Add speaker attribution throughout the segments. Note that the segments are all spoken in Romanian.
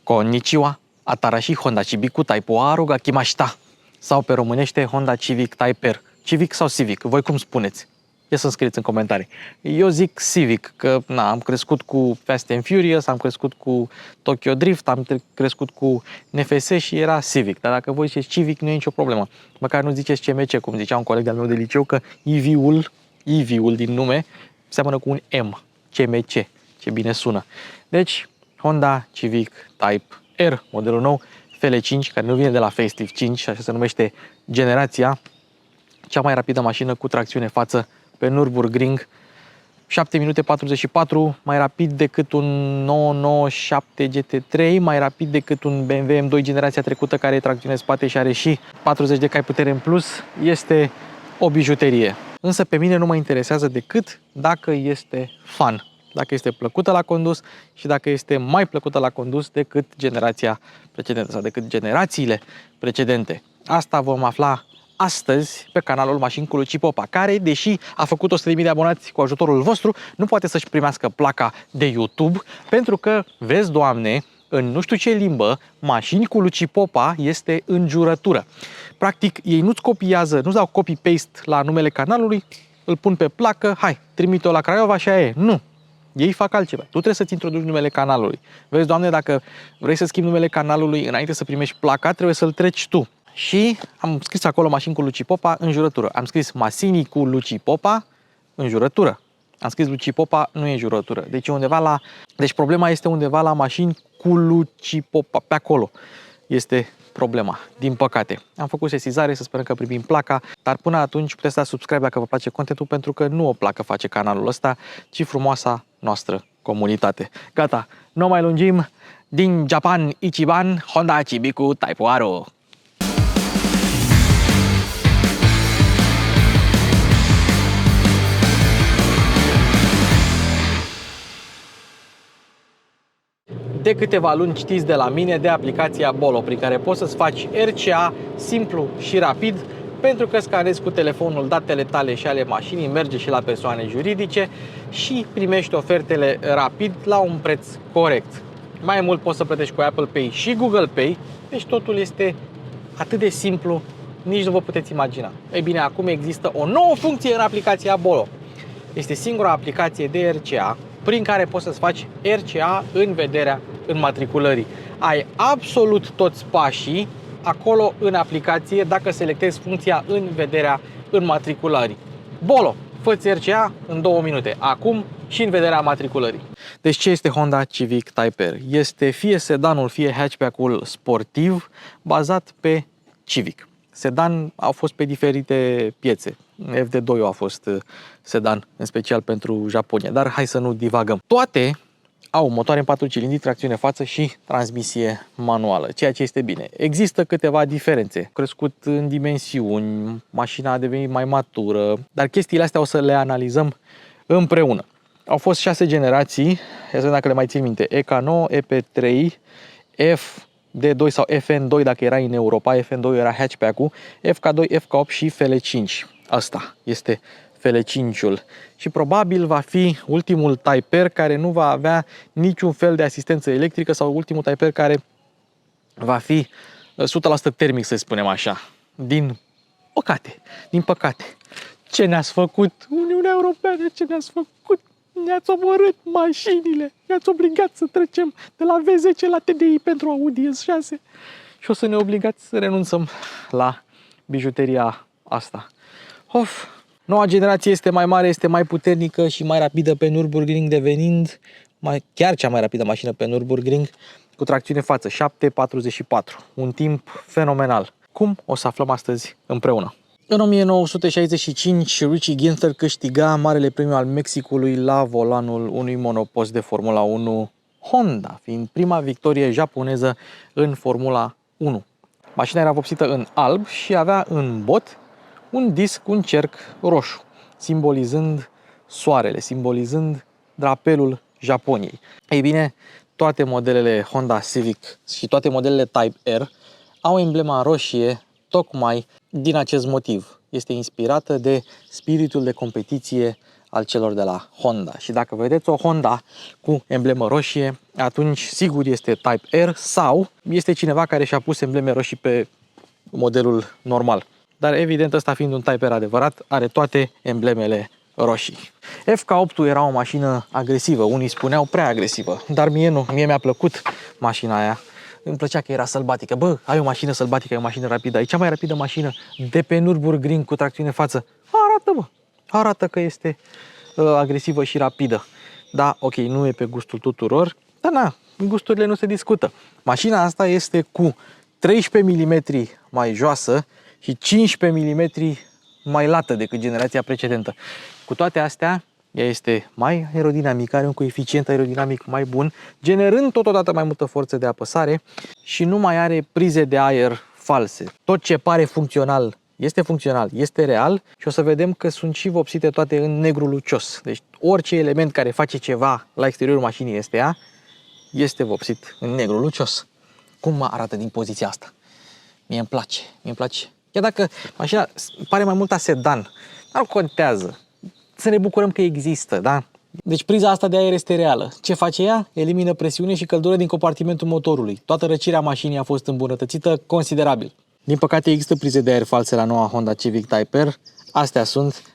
Speaker 1: Konnichiwa, Atarashi Honda Civic Type Aru ga kimashita. Sau pe românește Honda Civic Type R. Civic sau Civic, voi cum spuneți? Ia să scrieți în comentarii. Eu zic Civic, că am crescut cu Fast and Furious, am crescut cu Tokyo Drift, am crescut cu NFS și era Civic. Dar dacă voi ziceți Civic, nu e nicio problemă. Măcar nu ziceți CMC, cum zicea un coleg de-al meu de liceu, că EV-ul din nume seamănă cu un M. CMC. Ce bine sună. Deci, Honda Civic Type R, modelul nou, FL5, care nu vine de la Facelift 5, și așa se numește generația, cea mai rapidă mașină cu tracțiune față pe Nürburgring, 7 minute 44, mai rapid decât un 997 GT3, mai rapid decât un BMW M2 generația trecută care e tracțiune în spate și are și 40 de cai putere în plus. Este o bijuterie. Însă pe mine nu mă interesează decât dacă este fun, dacă este plăcută la condus și dacă este mai plăcută la condus decât generația precedentă sau decât generațiile precedente. Asta vom afla astăzi pe canalul Mașini cu Luci Popa, care, deși a făcut 100.000 de abonați cu ajutorul vostru, nu poate să-și primească placa de YouTube, pentru că, vezi, Doamne, în nu știu ce limbă, Mașini cu Luci Popa este înjurătură. Practic, ei nu-ți copiază, nu-ți dau copy-paste la numele canalului, îl pun pe placă, hai, trimite-o la Craiova și aia e. Nu! Ei fac altceva. Tu trebuie să-ți introduci numele canalului. Vezi, Doamne, dacă vrei să schimbi numele canalului înainte să primești placa, trebuie să-l treci tu. Și am scris acolo Mașini cu Luci Popa, înjurătură. Am scris Mașini cu Luci Popa, înjurătură. Am scris Luci Popa, nu e înjurătură. Deci undeva la... Deci problema este undeva la Mașini cu Luci Popa. Pe acolo este problema, din păcate. Am făcut sesizare, să sperăm că primim placa, dar până atunci puteți da subscribe dacă vă place contentul, pentru că nu o placă face canalul ăsta, ci frumoasa noastră comunitate. Gata, nu mai lungim. Din Japan, Ichiban, Honda Civic Type Aru. De câteva luni știți de la mine de aplicația Bolo, prin care poți să-ți faci RCA simplu și rapid, pentru că scanezi cu telefonul datele tale și ale mașinii, merge și la persoane juridice și primești ofertele rapid la un preț corect. Mai mult poți să plătești cu Apple Pay și Google Pay, deci totul este atât de simplu, nici nu vă puteți imagina. Ei bine, acum există o nouă funcție în aplicația Bolo. Este singura aplicație de RCA prin care poți să-ți faci RCA în vederea înmatriculării. Ai absolut toți pașii acolo în aplicație dacă selectezi funcția în vederea înmatriculării. Bolo, fă-ți RCA în 2 minute, acum și în vederea matriculării. Deci ce este Honda Civic Type R? Este fie sedanul, fie hatchback-ul sportiv bazat pe Civic. Sedan au fost pe diferite piețe. FD2 a fost sedan, în special pentru Japonia, dar hai să nu divagăm. Toate au motoare în 4 cilindri, tracțiune față și transmisie manuală, ceea ce este bine. Există câteva diferențe. Crescut în dimensiuni, mașina a devenit mai matură, dar chestiile astea o să le analizăm împreună. Au fost 6 generații, ia să vedem dacă le mai țin minte. EK9, EP3, FD2 sau FN2 dacă era în Europa, FN2 era hatchback-ul, FK2, FK8 și FL5. Asta este FL5-ul. Și probabil va fi ultimul Type R care nu va avea niciun fel de asistență electrică sau ultimul Type R care va fi 100% termic, să spunem așa. Din păcate. Ce ne-ați făcut, Uniunea Europeană, ce ne-ați făcut? Ne-ați omorât mașinile, ne-ați obligat să trecem de la V10 la TDI pentru Audi S6 și o să ne obligați să renunțăm la bijuteria asta. Noua generație este mai mare, este mai puternică și mai rapidă pe Nürburgring, devenind chiar cea mai rapidă mașină pe Nürburgring, cu tracțiune față 7,44. Un timp fenomenal. Cum? O să aflăm astăzi împreună. În 1965, Richie Ginther câștiga Marele Premiu al Mexicului la volanul unui monopost de Formula 1 Honda, fiind prima victorie japoneză în Formula 1. Mașina era vopsită în alb și avea în bot un disc, un cerc roșu, simbolizând soarele, simbolizând drapelul Japoniei. Ei bine, toate modelele Honda Civic și toate modelele Type R au emblema roșie tocmai din acest motiv. Este inspirată de spiritul de competiție al celor de la Honda. Și dacă vedeți o Honda cu emblemă roșie, atunci sigur este Type R sau este cineva care și-a pus embleme roșii pe modelul normal. Dar evident, ăsta fiind un Type R adevărat, are toate emblemele roșii. FK8 era o mașină agresivă, unii spuneau prea agresivă, dar mie nu, mie mi-a plăcut mașina aia. Îmi plăcea că era sălbatică. Bă, ai o mașină sălbatică, ai o mașină rapidă, e cea mai rapidă mașină de pe Nürburgring cu tracțiune față. Arată, bă, arată că este agresivă și rapidă. Da, ok, nu e pe gustul tuturor, dar na, gusturile nu se discută. Mașina asta este cu 13 mm mai joasă și 15 mm mai lată decât generația precedentă. Cu toate astea, ea este mai aerodinamică, are un coeficient aerodinamic mai bun, generând totodată mai multă forță de apăsare și nu mai are prize de aer false. Tot ce pare funcțional, este real și o să vedem că sunt și vopsite toate în negru lucios. Deci orice element care face ceva la exteriorul mașinii este vopsit în negru lucios. Cum arată din poziția asta? Mie îmi place. Chiar dacă mașina pare mai mult a sedan, dar nu contează. Să ne bucurăm că există, da? Deci priza asta de aer este reală. Ce face ea? Elimină presiune și căldură din compartimentul motorului. Toată răcirea mașinii a fost îmbunătățită considerabil. Din păcate există prize de aer false la noua Honda Civic Type R. Astea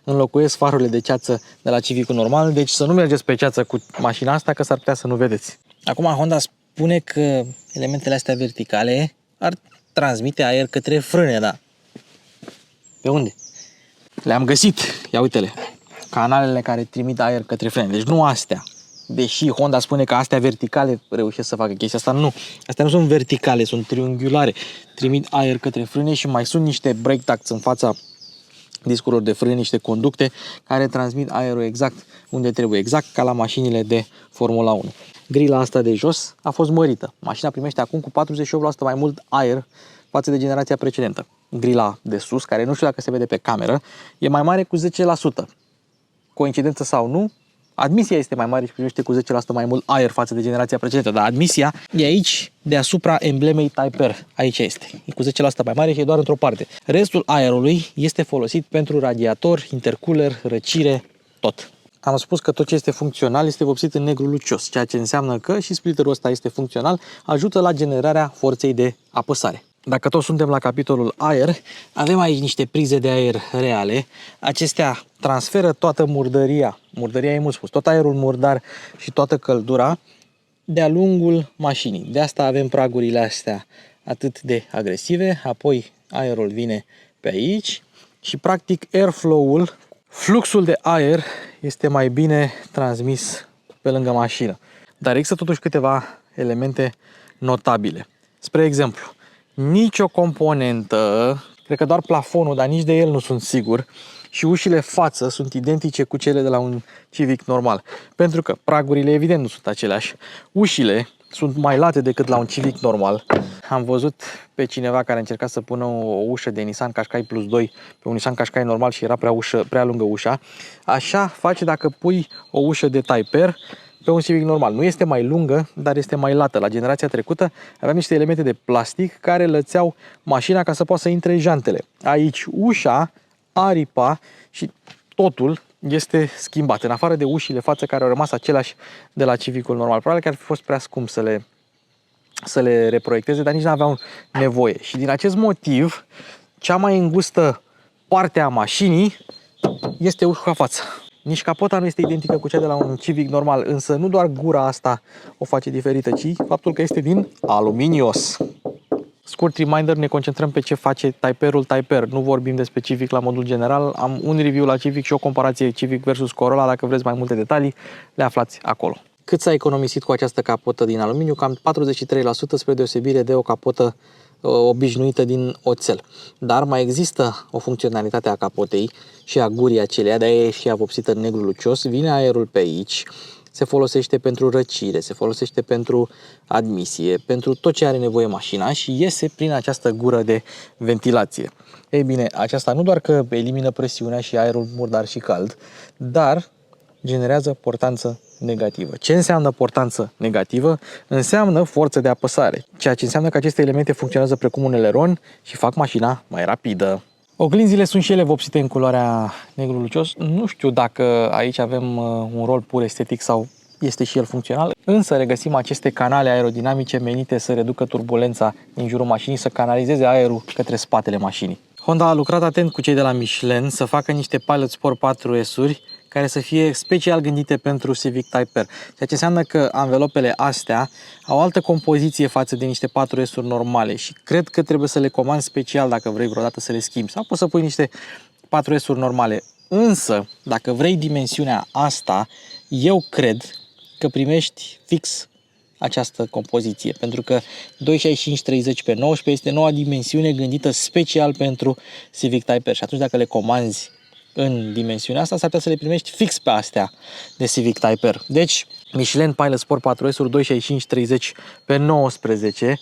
Speaker 1: înlocuiesc farurile de ceață de la Civicul normal, deci să nu mergeți pe ceață cu mașina asta, că s-ar putea să nu vedeți. Acum Honda spune că elementele astea verticale ar transmite aer către frâne, da? Pe unde? Le-am găsit, ia uite-le. Canalele care trimit aer către frâne, deci nu astea. Deși Honda spune că astea verticale reușesc să facă chestia asta, nu. Astea nu sunt verticale, sunt triunghiulare. Trimit aer către frâne și mai sunt niște brake ducts în fața discurilor de frâne, niște conducte care transmit aerul exact unde trebuie, exact ca la mașinile de Formula 1. Grila asta de jos a fost mărită. Mașina primește acum cu 48% mai mult aer față de generația precedentă. Grila de sus, care nu știu dacă se vede pe cameră, e mai mare cu 10%. Coincidență sau nu, admisia este mai mare și primește cu 10% mai mult aer față de generația precedentă, dar admisia e aici, deasupra emblemei Type R. Aici este. E cu 10% mai mare și e doar într-o parte. Restul aerului este folosit pentru radiator, intercooler, răcire, tot. Am spus că tot ce este funcțional este vopsit în negru lucios, ceea ce înseamnă că și splitterul ăsta este funcțional, ajută la generarea forței de apăsare. Dacă tot suntem la capitolul aer, avem aici niște prize de aer reale. Acestea transferă toată murdăria e mult spus, tot aerul murdar și toată căldura de-a lungul mașinii. De asta avem pragurile astea atât de agresive, apoi aerul vine pe aici și practic airflow-ul, fluxul de aer este mai bine transmis pe lângă mașină. Dar există totuși câteva elemente notabile. Spre exemplu, nicio componentă, cred că doar plafonul, dar nici de el nu sunt sigur, și ușile față sunt identice cu cele de la un Civic normal. Pentru că pragurile evident nu sunt aceleași. Ușile sunt mai late decât la un Civic normal. Am văzut pe cineva care încerca să pună o ușă de Nissan Qashqai Plus 2 pe un Nissan Qashqai normal și era prea lungă ușa. Așa face dacă pui o ușă de Type R pe un Civic normal. Nu este mai lungă, dar este mai lată. La generația trecută aveam niște elemente de plastic care lățeau mașina ca să poată să intre jantele. Aici ușa, aripa și totul este schimbat. În afară de ușile față care au rămas aceleași de la Civicul normal. Probabil că ar fi fost prea scump să le reproiecteze, dar nici nu aveau nevoie. Și din acest motiv, cea mai îngustă parte a mașinii este ușa față. Nici capota nu este identică cu cea de la un Civic normal, însă nu doar gura asta o face diferită, ci faptul că este din aluminios. Scurt reminder, ne concentrăm pe ce face Type R-ul Type R. Nu vorbim despre Civic la modul general. Am un review la Civic și o comparație Civic versus Corolla. Dacă vreți mai multe detalii, le aflați acolo. Cât s-a economisit cu această capotă din aluminiu? Cam 43% spre deosebire de o capotă obișnuită din oțel. Dar mai există o funcționalitate a capotei și a gurii aceleia, de-aia e și ea vopsită în negru lucios. Vine aerul pe aici, se folosește pentru răcire, se folosește pentru admisie, pentru tot ce are nevoie mașina și iese prin această gură de ventilație. Ei bine, aceasta nu doar că elimină presiunea și aerul murdar și cald, dar generează portanță negativă. Ce înseamnă portanță negativă? Înseamnă forță de apăsare, ceea ce înseamnă că aceste elemente funcționează precum un eleron și fac mașina mai rapidă. Oglinzile sunt și ele vopsite în culoarea negru lucios. Nu știu dacă aici avem un rol pur estetic sau este și el funcțional, însă regăsim aceste canale aerodinamice menite să reducă turbulența din jurul mașinii, să canalizeze aerul către spatele mașinii. Honda a lucrat atent cu cei de la Michelin să facă niște Pilot Sport 4S-uri care să fie special gândite pentru Civic Type-R, ceea ce înseamnă că anvelopele astea au o altă compoziție față de niște 4S-uri normale și cred că trebuie să le comanzi special dacă vrei vreodată să le schimbi sau poți să pui niște 4S-uri normale. Însă, dacă vrei dimensiunea asta, eu cred că primești fix această compoziție, pentru că 265/30 pe 19 este noua dimensiune gândită special pentru Civic Type-R și atunci dacă le comanzi în dimensiunea asta, s-ar putea să le primești fix pe astea de Civic Type-R. Deci, Michelin Pilot Sport 4S-uri 265/30 pe 19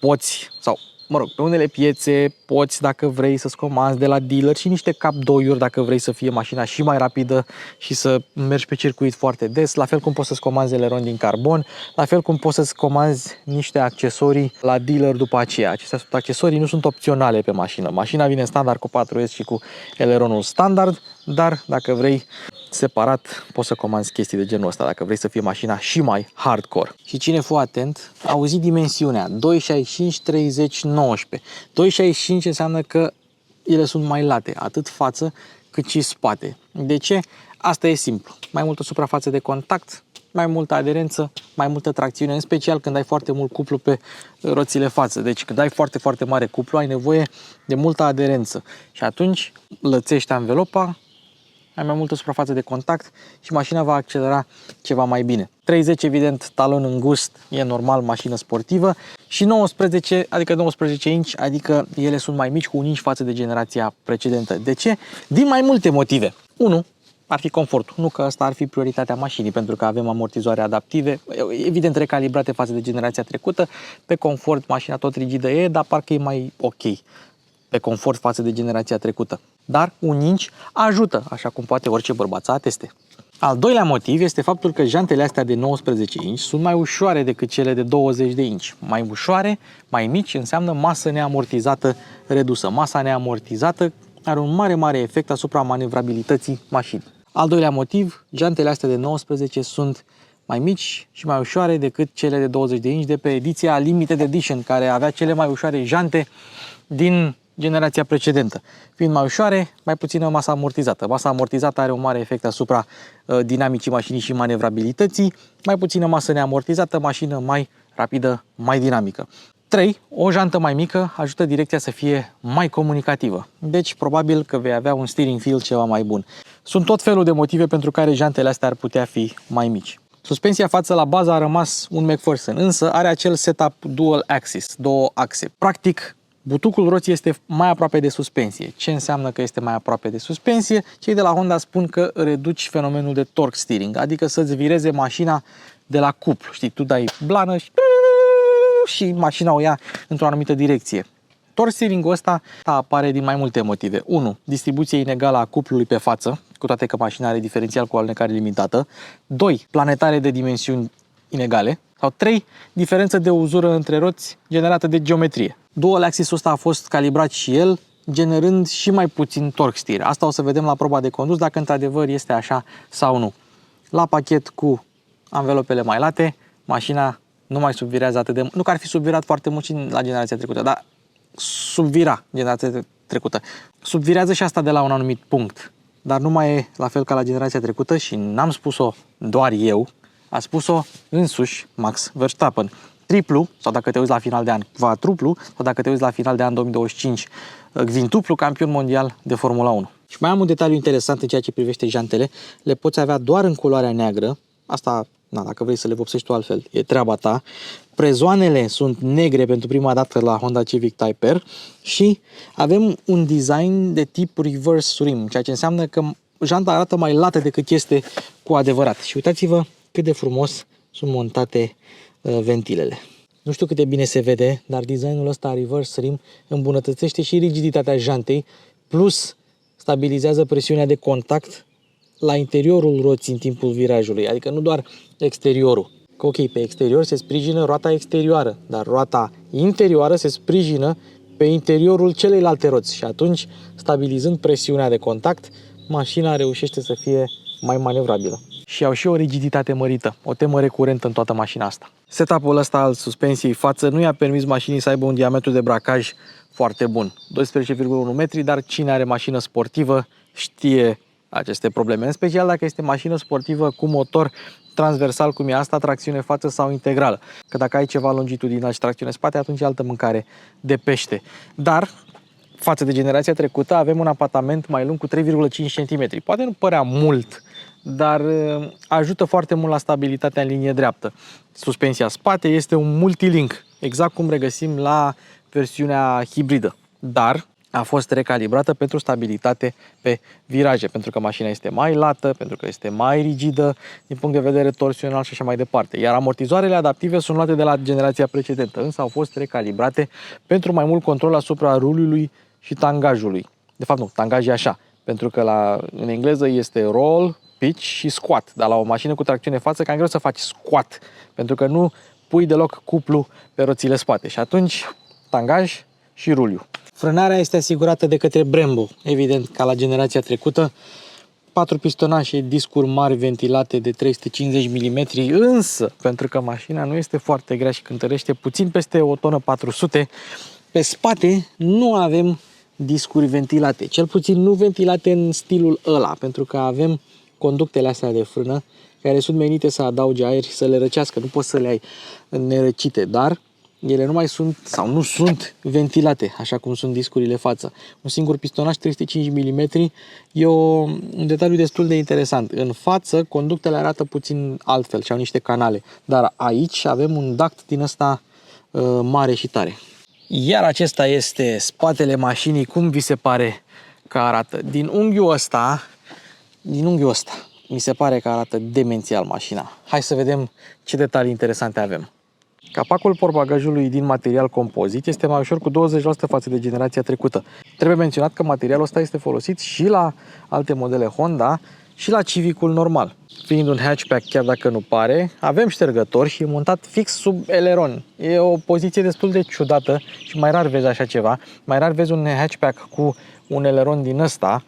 Speaker 1: poți, sau mă rog, pe unele piețe poți, dacă vrei, să-ți comanzi de la dealer și niște cap 2-uri dacă vrei să fie mașina și mai rapidă și să mergi pe circuit foarte des, la fel cum poți să-ți comanzi eleron din carbon, la fel cum poți să-ți comanzi niște accesorii la dealer după aceea. Acestea sunt accesorii, nu sunt opționale pe mașină. Mașina vine standard cu 4S și cu eleronul standard, dar dacă vrei separat poți să comanzi chestii de genul ăsta dacă vrei să fie mașina și mai hardcore. Și cine fu atent, auzi dimensiunea 265/30/19. 265 înseamnă că ele sunt mai late, atât față cât și spate. De ce? Asta e simplu. Mai multă suprafață de contact, mai multă aderență, mai multă tracțiune, în special când ai foarte mult cuplu pe roțile față. Deci când ai foarte, foarte mare cuplu, ai nevoie de multă aderență și atunci lățești anvelopa, ai mai multă suprafață de contact și mașina va accelera ceva mai bine. 30, evident, talon îngust, e normal, mașină sportivă, și 19, adică 19 inch, adică ele sunt mai mici cu un inch față de generația precedentă. De ce? Din mai multe motive. 1. Ar fi confortul. Nu că asta ar fi prioritatea mașinii, pentru că avem amortizoare adaptive, evident recalibrate față de generația trecută. Pe confort, mașina tot rigidă e, dar parcă e mai ok pe confort față de generația trecută. Dar un inch ajută, așa cum poate orice bărbat să ateste. Al doilea motiv este faptul că jantele astea de 19 inch sunt mai ușoare decât cele de 20 de inch. Mai ușoare, mai mici, înseamnă masă neamortizată redusă. Masa neamortizată are un mare efect asupra manevrabilității mașinii. Al doilea motiv, jantele astea de 19 sunt mai mici și mai ușoare decât cele de 20 de inch de pe ediția Limited Edition, care avea cele mai ușoare jante din generația precedentă. Fiind mai ușoare, mai puțină masă amortizată. Masa amortizată are un mare efect asupra dinamicii mașinii și manevrabilității, mai puțină masă neamortizată, mașină mai rapidă, mai dinamică. 3. O jantă mai mică ajută direcția să fie mai comunicativă. Deci, probabil că vei avea un steering feel ceva mai bun. Sunt tot felul de motive pentru care jantele astea ar putea fi mai mici. Suspensia față la bază a rămas un McPherson, însă are acel setup dual axis, două axe. Practic, butucul roții este mai aproape de suspensie. Ce înseamnă că este mai aproape de suspensie? Cei de la Honda spun că reduci fenomenul de torque steering, adică să-ți vireze mașina de la cuplu. Știi, tu dai blană și mașina o ia într-o anumită direcție. Torque steering-ul ăsta apare din mai multe motive. 1. Distribuție inegală a cuplului pe față, cu toate că mașina are diferențial cu alunecare limitată. 2. Planetare de dimensiuni inegale. Sau 3. Diferență de uzură între roți generată de geometrie. Dual axis-ul ăsta a fost calibrat și el, generând și mai puțin torque steer. Asta o să vedem la proba de condus dacă într-adevăr este așa sau nu. La pachet cu anvelopele mai late, mașina nu mai subvirează atât de mult. Nu că ar fi subvirat foarte mult și la generația trecută, dar subvira generația trecută. Subvirează și asta de la un anumit punct, dar nu mai e la fel ca la generația trecută și n-am spus-o doar eu, a spus-o însuși Max Verstappen. Triplu, sau dacă te uiți la final de an, quadruplu, sau dacă te uiți la final de an 2025, quintuplu campion mondial de Formula 1. Și mai am un detaliu interesant în ceea ce privește jantele. Le poți avea doar în culoarea neagră. Asta, dacă vrei să le vopsești tu altfel, e treaba ta. Prezoanele sunt negre pentru prima dată la Honda Civic Type-R și avem un design de tip reverse rim, ceea ce înseamnă că janta arată mai lată decât este cu adevărat. Și uitați-vă cât de frumos sunt montate ventilele. Nu știu cât de bine se vede, dar designul ăsta reverse rim îmbunătățește și rigiditatea jantei, plus stabilizează presiunea de contact la interiorul roții în timpul virajului, adică nu doar exteriorul. Că ok, pe exterior se sprijină roata exterioară, dar roata interioară se sprijină pe interiorul celeilalte roți și atunci, stabilizând presiunea de contact, mașina reușește să fie mai manevrabilă. Și au și o rigiditate mărită, o temă recurentă în toată mașina asta. Setup-ul ăsta al suspensiei față nu i-a permis mașinii să aibă un diametru de bracaj foarte bun, 12,1 metri, dar cine are mașină sportivă știe aceste probleme, în special dacă este mașină sportivă cu motor transversal, cum e asta, tracțiune față sau integrală. Că dacă ai ceva longitudinal și tracțiune spate, atunci e altă mâncare de pește. Dar, față de generația trecută, avem un apartament mai lung cu 3,5 cm. Poate nu părea mult, dar ajută foarte mult la stabilitatea în linie dreaptă. Suspensia spate este un multilink, exact cum regăsim la versiunea hibridă. Dar a fost recalibrată pentru stabilitate pe viraje, pentru că mașina este mai lată, pentru că este mai rigidă din punct de vedere torsional și așa mai departe. Iar amortizoarele adaptive sunt luate de la generația precedentă, însă au fost recalibrate pentru mai mult control asupra rulului și tangajului. De fapt nu, tangaj e așa, pentru că în engleză este roll, pitch și squat, dar la o mașină cu tracțiune față cam greu să faci squat, pentru că nu pui deloc cuplu pe roțile spate și atunci tangaj și ruliu. Frânarea este asigurată de către Brembo, evident ca la generația trecută, 4 pistonașe, discuri mari ventilate de 350 mm, însă, pentru că mașina nu este foarte grea și cântărește puțin peste 1 tonă 400, pe spate nu avem discuri ventilate, cel puțin nu ventilate în stilul ăla, pentru că avem conductele astea de frână care sunt menite să adauge aer și să le răcească, nu poți să le ai nerăcite, dar ele nu mai sunt sau nu sunt ventilate, așa cum sunt discurile față. Un singur pistonaș 305 mm e un detaliu destul de interesant. În față, conductele arată puțin altfel și au niște canale, dar aici avem un duct din ăsta mare și tare. Iar acesta este spatele mașinii, cum vi se pare că arată? Din unghiul ăsta, mi se pare că arată demențial mașina. Hai să vedem ce detalii interesante avem. Capacul portbagajului din material compozit este mai ușor cu 20% față de generația trecută. Trebuie menționat că materialul ăsta este folosit și la alte modele Honda și la Civicul normal. Fiind un hatchback, chiar dacă nu pare, avem ștergător și e montat fix sub eleron. E o poziție destul de ciudată și mai rar vezi așa ceva. Mai rar vezi un hatchback cu un eleron din ăsta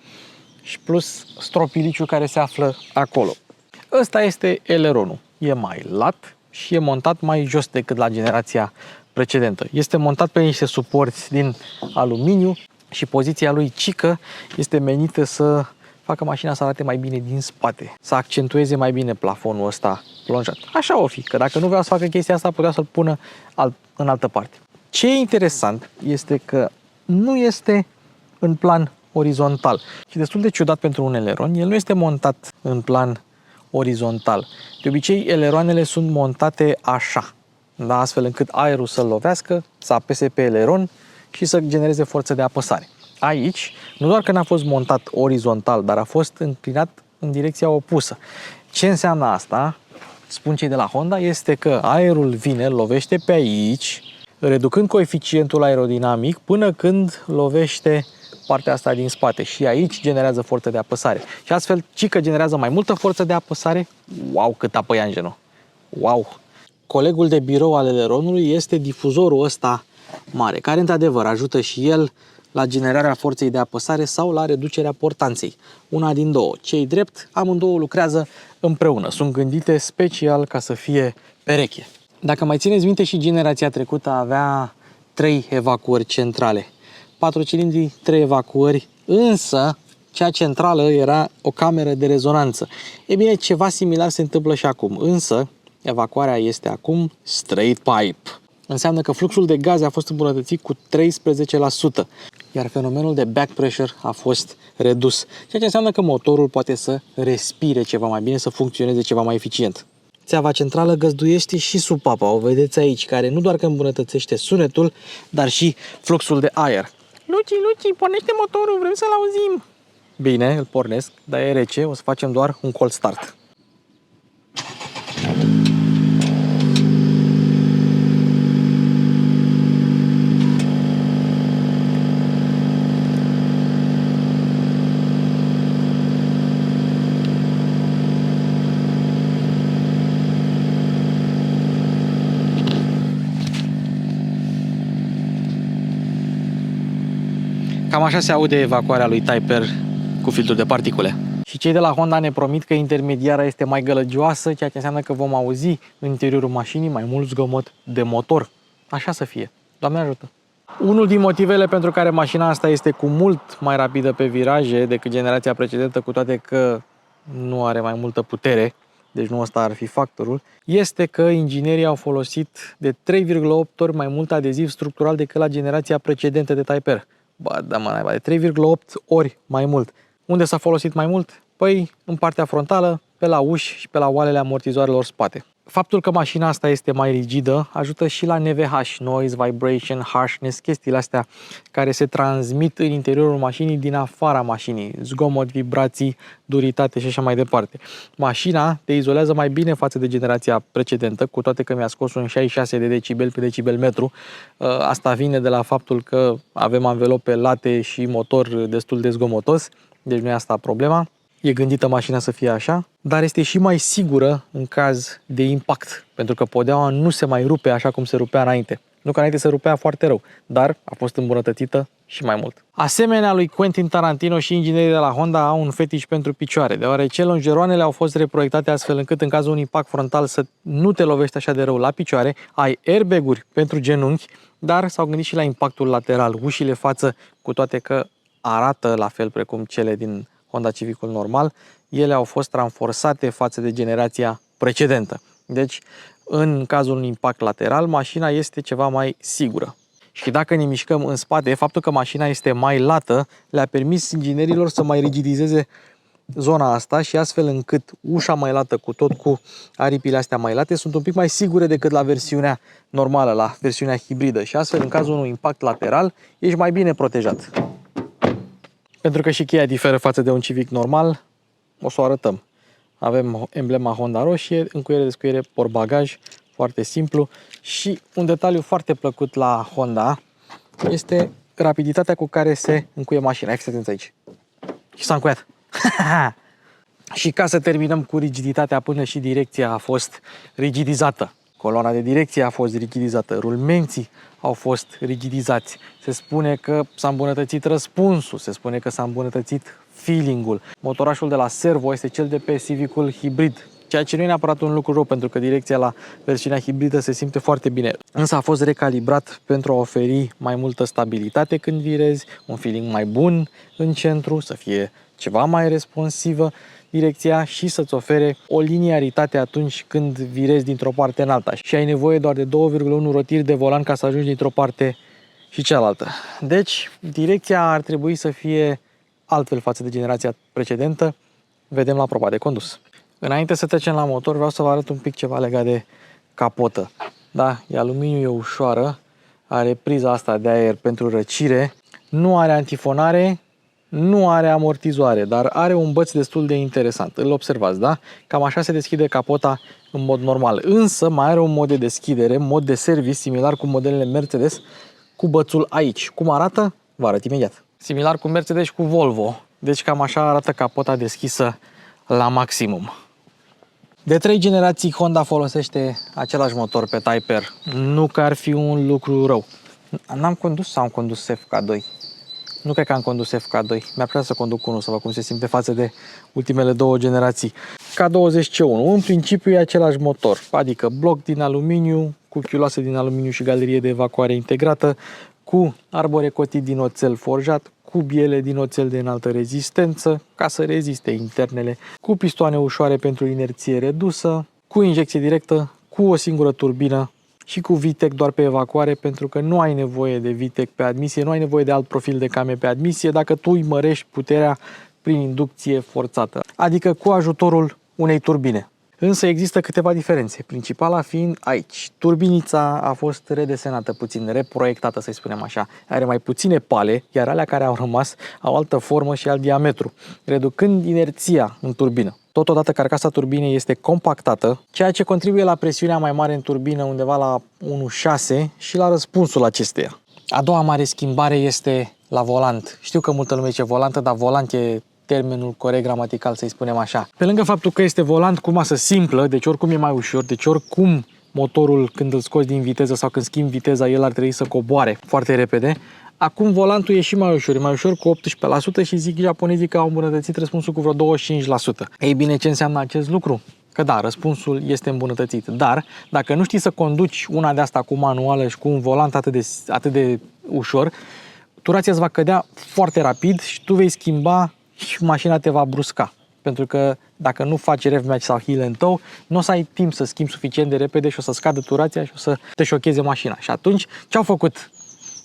Speaker 1: și plus stropiliciul care se află acolo. Ăsta este eleronul. E mai lat și e montat mai jos decât la generația precedentă. Este montat pe niște suporți din aluminiu și poziția lui cică este menită să facă mașina să arate mai bine din spate, să accentueze mai bine plafonul ăsta plonjat. Așa o fi, că dacă nu vrea să facă chestia asta, putea să-l pună în altă parte. Ce e interesant este că nu este în plan orizontal și destul de ciudat pentru un eleron, el nu este montat în plan orizontal. De obicei, eleroanele sunt montate așa, da? Astfel încât aerul să-l lovească, să apese pe eleron și să genereze forță de apăsare. Aici, nu doar că n-a fost montat orizontal, dar a fost înclinat în direcția opusă. Ce înseamnă asta? Spun cei de la Honda, este că aerul vine, lovește pe aici, reducând coeficientul aerodinamic până când lovește partea asta din spate și aici generează forță de apăsare. Și astfel, cică generează mai multă forță de apăsare. Wow, cât apă ianjenul! Wow! Colegul de birou al eleronului este difuzorul ăsta mare, care într-adevăr ajută și el la generarea forței de apăsare sau la reducerea portanței. Una din două. Cei drept, amândouă lucrează împreună. Sunt gândite special ca să fie pereche. Dacă mai țineți minte, și generația trecută avea 3 evacuări centrale. 4 cilindri, 3 evacuări, însă cea centrală era o cameră de rezonanță. E bine, ceva similar se întâmplă și acum, însă evacuarea este acum straight pipe. Înseamnă că fluxul de gaze a fost îmbunătățit cu 13%, iar fenomenul de back pressure a fost redus, ceea ce înseamnă că motorul poate să respire ceva mai bine, să funcționeze ceva mai eficient. Țeava centrală găzduiește și supapa, o vedeți aici, care nu doar că îmbunătățește sunetul, dar și fluxul de aer. Luci, pornește motorul, vrem să-l auzim. Bine, îl pornesc, dar e rece, o să facem doar un cold start. Cam așa se aude evacuarea lui Type-R cu filtrul de particule. Și cei de la Honda ne promit că intermediara este mai gălăgioasă, ceea ce înseamnă că vom auzi în interiorul mașinii mai mult zgomot de motor. Așa să fie. Doamne ajută! Unul din motivele pentru care mașina asta este cu mult mai rapidă pe viraje decât generația precedentă, cu toate că nu are mai multă putere, deci nu ăsta ar fi factorul, este că inginerii au folosit de 3,8 ori mai mult adeziv structural decât la generația precedentă de Type-R. Ba, da, mă, naiba, de 3,8 ori mai mult. Unde s-a folosit mai mult? Păi, în partea frontală, pe la uși și pe la oalele amortizoarelor spate. Faptul că mașina asta este mai rigidă ajută și la NVH, Noise, Vibration, Harshness, chestiile astea care se transmit în interiorul mașinii din afara mașinii, zgomot, vibrații, duritate și așa mai departe. Mașina te izolează mai bine față de generația precedentă, cu toate că mi-a scos un 66 de decibel pe decibel metru. Asta vine de la faptul că avem anvelope late și motor destul de zgomotos, deci nu e asta problema. E gândită mașina să fie așa, dar este și mai sigură în caz de impact, pentru că podeaua nu se mai rupe așa cum se rupea înainte. Nu că înainte se rupea foarte rău, dar a fost îmbunătățită și mai mult. Asemenea lui Quentin Tarantino, și inginerii de la Honda au un fetiș pentru picioare, deoarece longeroanele au fost reproiectate astfel încât în cazul unui impact frontal să nu te lovești așa de rău la picioare, ai airbag-uri pentru genunchi, dar s-au gândit și la impactul lateral, ușile față, cu toate că arată la fel precum cele din Honda Civicul normal, ele au fost ranforsate față de generația precedentă. Deci, în cazul unui impact lateral, mașina este ceva mai sigură. Și dacă ne mișcăm în spate, faptul că mașina este mai lată le-a permis inginerilor să mai rigidizeze zona asta și astfel încât ușa mai lată cu aripile astea mai late sunt un pic mai sigure decât la versiunea normală, la versiunea hibridă și astfel în cazul unui impact lateral ești mai bine protejat. Pentru că și cheia diferă față de un Civic normal, o să o arătăm. Avem emblema Honda roșie, încuiere, descuiere, portbagaj, foarte simplu. Și un detaliu foarte plăcut la Honda este rapiditatea cu care se încuie mașina. Hai, fiți atenți aici. Și s-a încuiat. Și ca să terminăm cu rigiditatea, până și direcția a fost rigidizată. Coloana de direcție a fost rigidizată, rulmenții au fost rigidizați. Se spune că s-a îmbunătățit răspunsul, se spune că s-a îmbunătățit feeling-ul. Motorașul de la servo este cel de pe Civicul hibrid, ceea ce nu e neapărat un lucru rău, pentru că direcția la versiunea hibridă se simte foarte bine. Însă a fost recalibrat pentru a oferi mai multă stabilitate când virezi, un feeling mai bun în centru, să fie ceva mai responsivă direcția și să-ți ofere o liniaritate atunci când virezi dintr-o parte în alta și ai nevoie doar de 2,1 rotiri de volan ca să ajungi dintr-o parte și cealaltă. Deci, direcția ar trebui să fie altfel față de generația precedentă. Vedem la proba de condus. Înainte să trecem la motor, vreau să vă arăt un pic ceva legat de capotă. Da, e aluminiu, e ușoară, are priza asta de aer pentru răcire, nu are antifonare, nu are amortizoare, dar are un băț destul de interesant. Îl observați, da? Cam așa se deschide capota în mod normal. Însă mai are un mod de deschidere, mod de service, similar cu modelele Mercedes, cu bățul aici. Cum arată? Vă arăt imediat. Similar cu Mercedes și cu Volvo. Deci cam așa arată capota deschisă la maximum. De 3 generații Honda folosește același motor pe Type-R. Nu că ar fi un lucru rău. N-am condus sau am condus FK2? Nu cred că am condus FK2. Mi-ar plăcea să conduc unul, să văd cum se simte față de ultimele 2 generații. K20C1, în principiu e același motor, adică bloc din aluminiu, cu chiuloase din aluminiu și galerie de evacuare integrată, cu arbore cotit din oțel forjat, cu biele din oțel de înaltă rezistență, ca să reziste internele, cu pistoane ușoare pentru inerție redusă, cu injecție directă, cu o singură turbină și cu VTEC doar pe evacuare, pentru că nu ai nevoie de VTEC pe admisie, nu ai nevoie de alt profil de came pe admisie dacă tu îi mărești puterea prin inducție forțată, adică cu ajutorul unei turbine. Însă există câteva diferențe, principala fiind aici. Turbinița a fost redesenată puțin, reproiectată, să-i spunem așa. Are mai puține pale, iar alea care au rămas au altă formă și alt diametru, reducând inerția în turbină. Totodată, carcasa turbinei este compactată, ceea ce contribuie la presiunea mai mare în turbină, undeva la 1.6, și la răspunsul acesteia. A doua mare schimbare este la volant. Știu că multă lume zice volantă, dar volant e termenul corect gramatical, să-i spunem așa. Pe lângă faptul că este volant cu masă simplă, deci oricum e mai ușor, deci oricum motorul când îl scoți din viteză sau când schimbi viteza, el ar trebui să coboare foarte repede, Acum volantul e și mai ușor cu 18% și zic japonezii că au îmbunătățit răspunsul cu vreo 25%. Ei bine, ce înseamnă acest lucru? Că da, răspunsul este îmbunătățit, dar dacă nu știi să conduci una de asta cu manuală și cu un volant atât de ușor, turația îți va cădea foarte rapid și tu vei schimba și mașina te va brusca. Pentru că dacă nu faci rev match sau heel and tow, nu o să ai timp să schimbi suficient de repede și o să scadă turația și o să te șocheze mașina. Și atunci, ce au făcut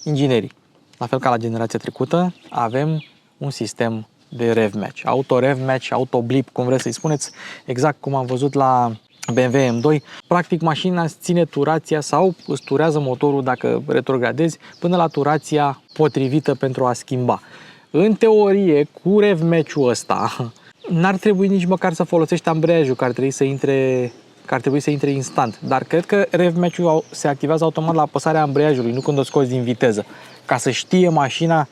Speaker 1: inginerii? La fel ca la generația trecută, avem un sistem de rev match. Auto rev match, auto blip, cum vreți să-i spuneți, exact cum am văzut la BMW M2. Practic, mașina îți ține turația sau îți turează motorul dacă retrogradezi până la turația potrivită pentru a schimba. În teorie, cu rev match-ul ăsta, n-ar trebui nici măcar să folosești ambreiajul, că ar trebui să intre instant. Dar cred că rev match-ul se activează automat la apăsarea ambreiajului, nu când o scoți din viteză, ca să știe mașina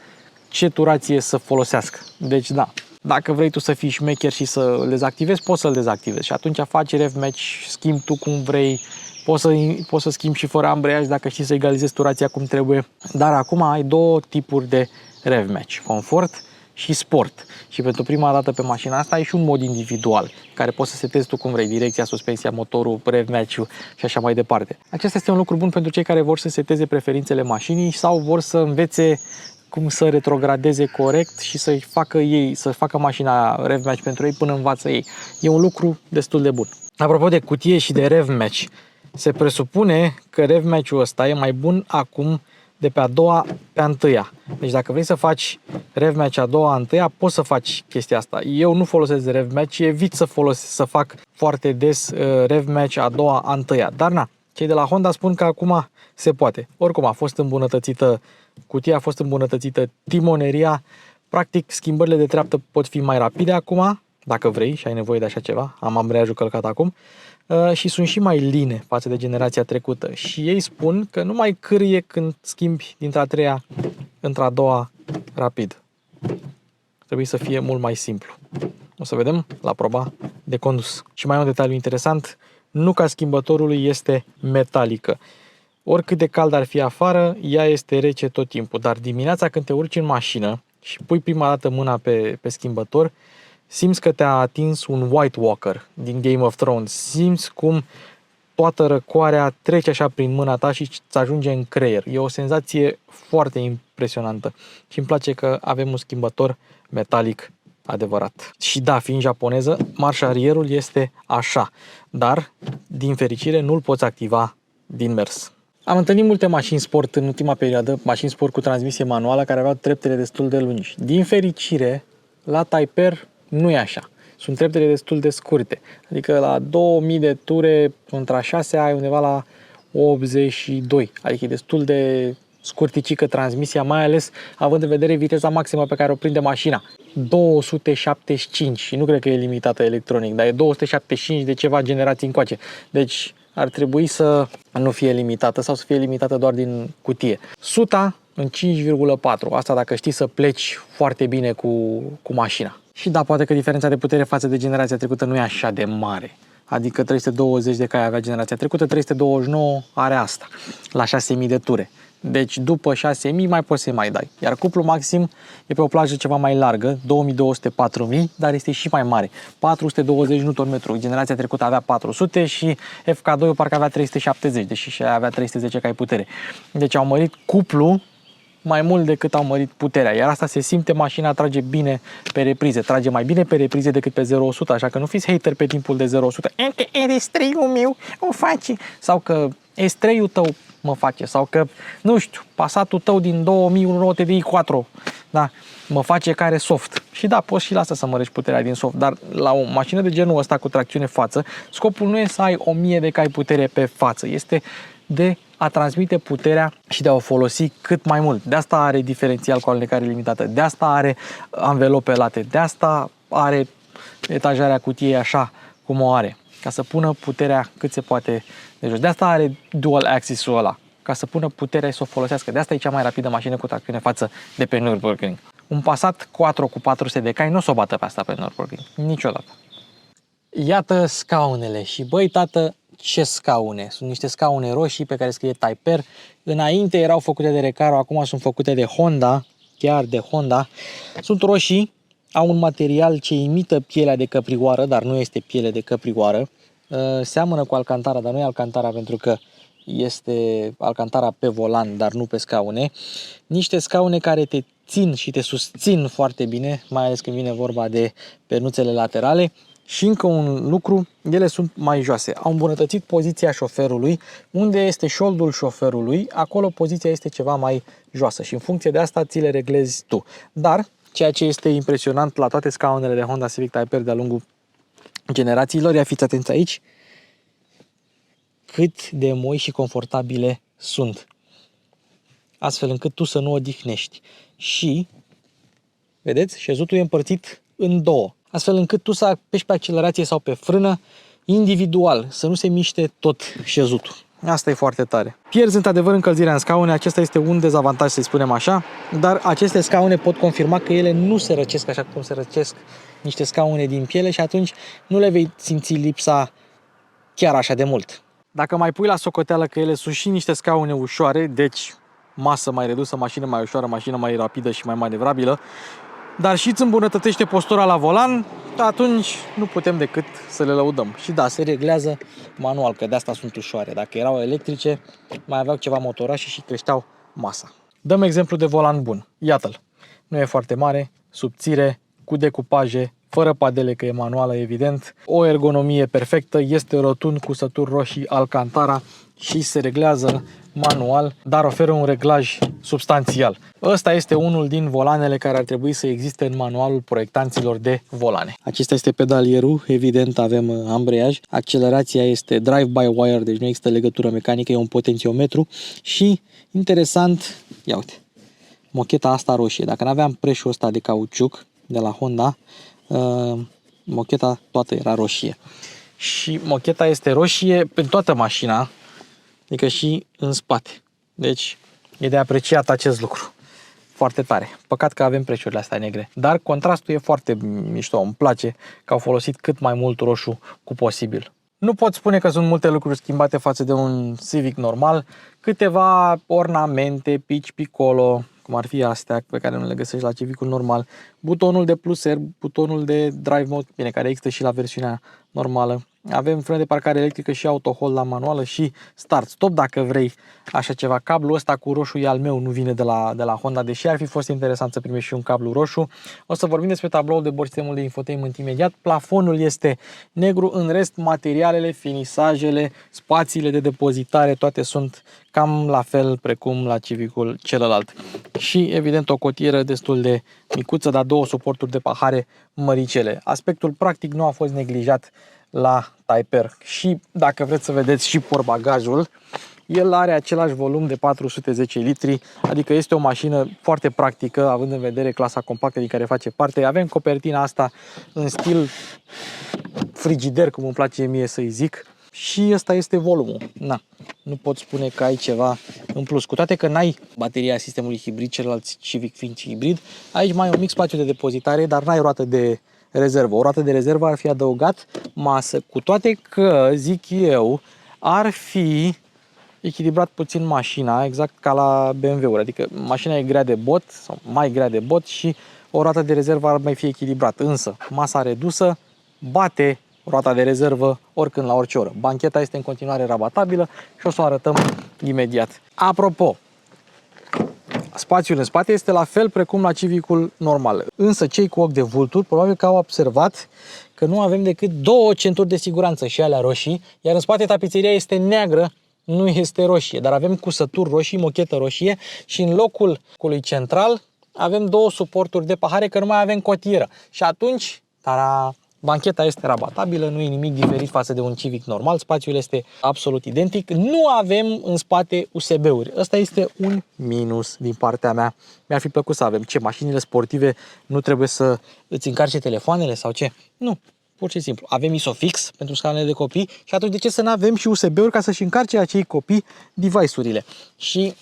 Speaker 1: ce turație să folosească. Deci da, dacă vrei tu să fii șmecher și să îl dezactivezi, poți să-l dezactivezi și atunci faci rev match, schimbi tu cum vrei, poți să schimbi și fără ambreiaj dacă știi să egalizezi turația cum trebuie. Dar acum ai două tipuri de rev match, confort și sport. Și pentru prima dată pe mașina asta ai și un mod individual, care poți să setezi tu cum vrei, direcția, suspensia, motorul, rev match-ul și așa mai departe. Acesta este un lucru bun pentru cei care vor să seteze preferințele mașinii sau vor să învețe cum să retrogradeze corect și să facă mașina rev match pentru ei până învață ei. E un lucru destul de bun. Apropo de cutie și de rev match, se presupune că rev match-ul ăsta e mai bun acum de pe a doua pe a întâia. Deci dacă vrei să faci rev match a doua, a întâia, poți să faci chestia asta. Eu nu folosesc rev match, evit să fac foarte des rev match a doua, a întâia. Dar na, cei de la Honda spun că acum se poate. Oricum a fost îmbunătățită cutia, a fost îmbunătățită timoneria. Practic schimbările de treaptă pot fi mai rapide acum, dacă vrei și ai nevoie de așa ceva. Am ambreiajul călcat acum. Și sunt și mai line față de generația trecută. Și ei spun că nu mai cârie când schimbi dintre a treia într-a doua rapid. Trebuie să fie mult mai simplu. O să vedem la proba de condus. Și mai e un detaliu interesant, nuca schimbătorului este metalică. Oricât de cald ar fi afară, ea este rece tot timpul. Dar dimineața când te urci în mașină și pui prima dată mâna pe schimbător, simți că te-a atins un White Walker din Game of Thrones. Simți cum toată răcoarea trece așa prin mâna ta și îți ajunge în creier. E o senzație foarte impresionantă. Și îmi place că avem un schimbător metalic adevărat. Și da, fiind japoneză, marșarierul este așa. Dar, din fericire, nu-l poți activa din mers. Am întâlnit multe mașini sport în ultima perioadă, mașini sport cu transmisie manuală care aveau treptele destul de lungi. Din fericire, la Type-R nu e așa. Sunt treptele destul de scurte. Adică la 2000 de ture, între 6 ai undeva la 82. Adică e destul de scurticică transmisia, mai ales având în vedere viteza maximă pe care o prinde mașina. 275 și nu cred că e limitată electronic, dar e 275 de ceva generații încoace. Deci ar trebui să nu fie limitată sau să fie limitată doar din cutie. Suta în 5,4. Asta dacă știi să pleci foarte bine cu mașina. Și da, poate că diferența de putere față de generația trecută nu e așa de mare. Adică 320 de cai avea generația trecută, 329 are asta, la 6000 de ture. Deci după 6000 mai poți să mai dai. Iar cuplu maxim e pe o plajă ceva mai largă, 2200-4000, dar este și mai mare. 420 Nm. Generația trecută avea 400 și FK2 parcă avea 370, deși și avea 310 cai putere. Deci au mărit cuplu mai mult decât au mărit puterea. Iar asta se simte, mașina trage bine pe reprize. Trage mai bine pe reprize decât pe 0-100, așa că nu fiți hater pe timpul de 0-100. Încă RS3-ul meu o face. Sau că S3-ul tău mă face. Sau că, nu știu, Passatul tău din 2001 TDI 4, da, mă face care soft. Și da, poți și lasă să mărești puterea din soft, dar la o mașină de genul ăsta cu tracțiune față, scopul nu e să ai 1000 de cai putere pe față. Este de a transmite puterea și de a o folosi cât mai mult. De asta are diferențial cu alunecare limitată, de asta are anvelope late, de asta are etajarea cutiei așa cum o are, ca să pună puterea cât se poate de jos. De asta are dual axis-ul ăla, ca să pună puterea și să o folosească. De asta e cea mai rapidă mașină cu tracțiune față de pe Nürburgring. Un Passat Quattro cu 400 de cai nu s-o bată pe asta pe Nürburgring, niciodată. Iată scaunele și băi tată, ce scaune. Sunt niște scaune roșii pe care scrie Type-R. Înainte erau făcute de Recaro, acum sunt făcute de Honda, chiar de Honda. Sunt roșii, au un material ce imită pielea de căprioară, dar nu este piele de căprioară. Seamănă cu Alcantara, dar nu e Alcantara pentru că este Alcantara pe volan, dar nu pe scaune. Niște scaune care te țin și te susțin foarte bine, mai ales când vine vorba de pernuțele laterale. Și încă un lucru, ele sunt mai joase. Au îmbunătățit poziția șoferului. Unde este șoldul șoferului, acolo poziția este ceva mai joasă și în funcție de asta ți le reglezi tu. Dar ceea ce este impresionant la toate scaunele de Honda Civic Type-R de-a lungul generațiilor, ia fiți atenți aici, cât de moi și confortabile sunt. Astfel încât tu să nu odihnești. Și, vedeți, șezutul e împărțit în două. Astfel încât tu să apeși pe accelerație sau pe frână individual, să nu se miște tot șezutul. Asta e foarte tare. Pierzi într-adevăr încălzirea în scaune, acesta este un dezavantaj, să spunem așa, dar aceste scaune pot confirma că ele nu se răcesc așa cum se răcesc niște scaune din piele și atunci nu le vei simți lipsa chiar așa de mult. Dacă mai pui la socoteală că ele sunt și niște scaune ușoare, deci masă mai redusă, mașină mai ușoară, mașină mai rapidă și mai manevrabilă, dar și îți îmbunătățește postura la volan, atunci nu putem decât să le lăudăm. Și da, se reglează manual, că de asta sunt ușoare. Dacă erau electrice, mai aveau ceva motorașe și creșteau masa. Dăm exemplu de volan bun. Iată-l. Nu e foarte mare, subțire, cu decupaje, fără padele, că e manuală, evident. O ergonomie perfectă, este rotund cu sături roșii Alcantara și se reglează manual, dar oferă un reglaj substanțial. Ăsta este unul din volanele care ar trebui să existe în manualul proiectanților de volane. Acesta este pedalierul, evident avem ambreiaj, accelerația este drive-by-wire, deci nu există legătură mecanică, e un potențiometru și, interesant, ia uite, mocheta asta roșie. Dacă nu aveam preșul ăsta de cauciuc de la Honda, mocheta toată era roșie. Și mocheta este roșie pe toată mașina, adică și în spate. Deci e de apreciat acest lucru. Foarte tare. Păcat că avem prețurile astea negre. Dar contrastul e foarte mișto. Îmi place că au folosit cât mai mult roșu cu posibil. Nu pot spune că sunt multe lucruri schimbate față de un Civic normal. Câteva ornamente, pici piccolo, cum ar fi astea pe care nu le găsești la Civicul normal. Butonul de pluser, butonul de drive mode, bine, care există și la versiunea normală. Avem frână de parcare electrică și auto-hold la manuală și start-stop dacă vrei așa ceva. Cablul ăsta cu roșu e al meu, nu vine de la Honda, deși ar fi fost interesant să primești și un cablu roșu. O să vorbim despre tabloul de bord, sistemul de infotainment imediat. Plafonul este negru, în rest materialele, finisajele, spațiile de depozitare, toate sunt cam la fel precum la Civicul celălalt. Și evident o cotieră destul de micuță, dar două suporturi de pahare măricele. Aspectul practic nu a fost neglijat la Type-R. Și dacă vreți să vedeți și portbagajul, el are același volum de 410 litri, adică este o mașină foarte practică, având în vedere clasa compactă din care face parte. Avem copertina asta în stil frigider, cum îmi place mie să-i zic, și ăsta este volumul. Na, nu pot spune că ai ceva în plus, cu toate că n-ai bateria sistemului hibrid, celălalt Civic fiind hibrid, aici mai ai un mic spațiu de depozitare, dar n-ai roată de rezervă. O roată de rezervă ar fi adăugat masă, cu toate că, zic eu, ar fi echilibrat puțin mașina, exact ca la BMW-uri, adică mașina e grea de bot sau mai grea de bot și o roată de rezervă ar mai fi echilibrat, însă masa redusă bate roata de rezervă oricând la orice oră. Bancheta este în continuare rabatabilă și o să o arătăm imediat. Apropo, spațiul în spate este la fel precum la Civicul normal. Însă cei cu ochi de vulturi probabil că au observat că nu avem decât două centuri de siguranță și alea roșii, iar în spate tapiseria este neagră, nu este roșie, dar avem cusături roșii, mochetă roșie și în locul cului central avem două suporturi de pahare, că nu mai avem cotieră. Și atunci, bancheta este rabatabilă, nu e nimic diferit față de un Civic normal, spațiul este absolut identic. Nu avem în spate USB-uri. Ăsta este un minus din partea mea. Mi-ar fi plăcut să avem. Ce, mașinile sportive nu trebuie să îți încarce telefoanele sau ce? Nu, pur și simplu. Avem ISOFIX pentru scaunele de copii și atunci de ce să nu avem și USB-uri ca să-și încarce acei copii device-urile? Și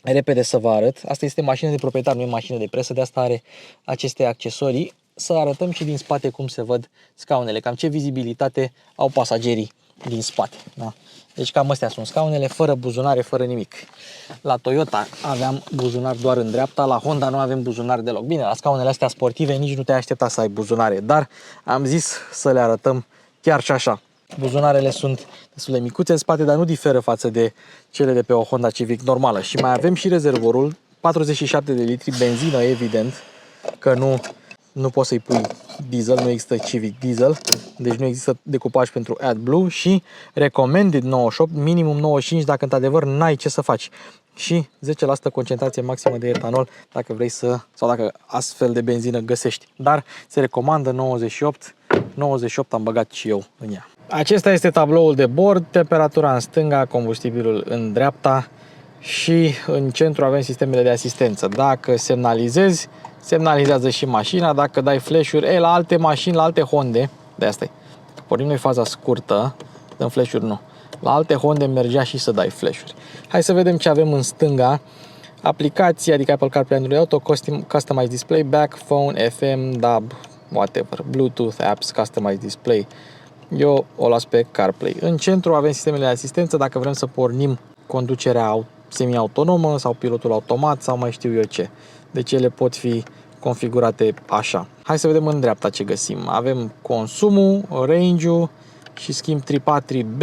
Speaker 1: repede să vă arăt. Asta este mașină de proprietar, nu e mașină de presă, de asta are aceste accesorii. Să arătăm și din spate cum se văd scaunele, cam ce vizibilitate au pasagerii din spate. Da? Deci cam astea sunt scaunele, fără buzunare, fără nimic. La Toyota aveam buzunar doar în dreapta, la Honda nu avem buzunar deloc. Bine, la scaunele astea sportive nici nu te-ai aștepta să ai buzunare, dar am zis să le arătăm chiar și așa. Buzunarele sunt destul de micuțe în spate, dar nu diferă față de cele de pe o Honda Civic normală. Și mai avem și rezervorul, 47 de litri, benzină, evident, că nu poți să-i pui diesel, nu există Civic diesel, deci nu există decupaj pentru AdBlue și recommended 98, minimum 95 dacă într-adevăr n-ai ce să faci. Și 10% concentrație maximă de etanol dacă vrei sau dacă astfel de benzină găsești. Dar se recomandă 98 am băgat și eu în ea. Acesta este tabloul de bord, temperatura în stânga, combustibilul în dreapta și în centru avem sistemele de asistență. Dacă semnalizezi, semnalizează și mașina, dacă dai flash-uri, la alte mașini, la alte Honde, de asta e, pornim noi faza scurtă, dăm flash-uri nu. La alte Honde mergea și să dai flash-uri. Hai să vedem ce avem în stânga. Aplicații, adică Apple CarPlay, Android Auto, Customize Display, Back, Phone, FM, DAB, whatever, Bluetooth, Apps, Customize Display. Eu o las pe CarPlay. În centru avem sistemele de asistență, dacă vrem să pornim conducerea semi-autonomă sau pilotul automat sau mai știu eu ce. Deci ele pot fi configurate așa. Hai să vedem în dreapta ce găsim. Avem consumul, range-ul și schimb trip A, trip B.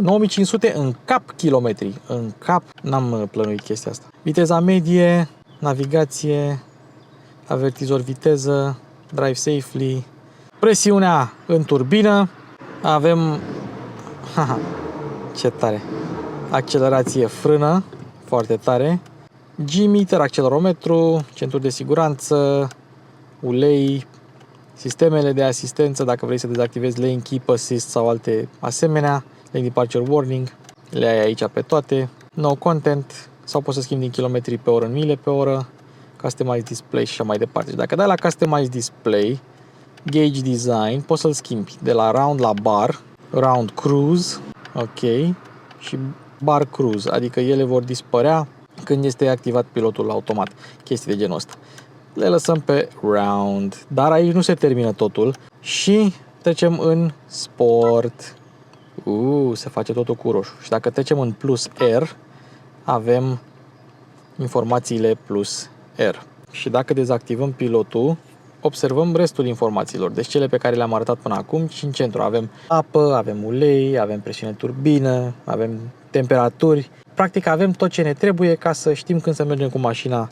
Speaker 1: 9500 în cap kilometri. În cap n-am plănuit chestia asta. Viteza medie, navigație, avertizor viteză, drive safely, presiunea în turbină, avem ce tare, accelerație, frână, foarte tare, G-meter, accelerometru, centru de siguranță, ulei, sistemele de asistență, dacă vrei să dezactivezi lane keep assist sau alte asemenea, lane departure warning, le ai aici pe toate, no content, sau poți să schimbi din kilometri pe oră în mile pe oră, customize display și așa mai departe. Și dacă dai la customize display, gauge design, poți să-l schimbi de la round la bar, round cruise, ok, și bar cruise, adică ele vor dispărea când este activat pilotul automat, chestii de genul ăsta. Le lăsăm pe round, dar aici nu se termină totul și trecem în sport. Se face totul cu roșu. Și dacă trecem în plus R, avem informațiile plus R. Și dacă dezactivăm pilotul, observăm restul informațiilor, deci cele pe care le-am arătat până acum. Și în centru avem apă, avem ulei, avem presiune turbină, avem temperaturi. Practic avem tot ce ne trebuie ca să știm când să mergem cu mașina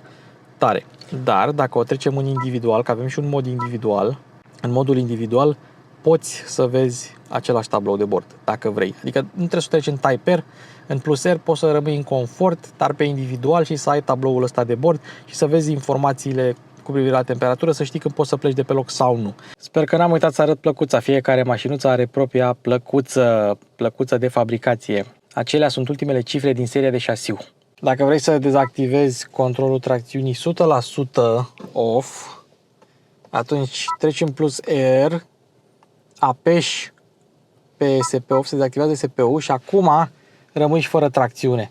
Speaker 1: tare. Dar dacă o trecem în individual, că avem și un mod individual, în modul individual poți să vezi același tablou de bord, dacă vrei. Adică nu trebuie să treci în Type R, în Plus R poți să rămâi în confort, dar pe individual și să ai tabloul ăsta de bord și să vezi informațiile cu privire la temperatură, să știi când poți să pleci de pe loc sau nu. Sper că n-am uitat să arăt plăcuța. Fiecare mașinuță are propria plăcuță de fabricație. Acelea sunt ultimele cifre din seria de șasiu. Dacă vrei să dezactivezi controlul tracțiunii 100% off, atunci treci în Plus R, apeși pe SP off, se dezactivează SP-ul și acum rămâi și fără tracțiune.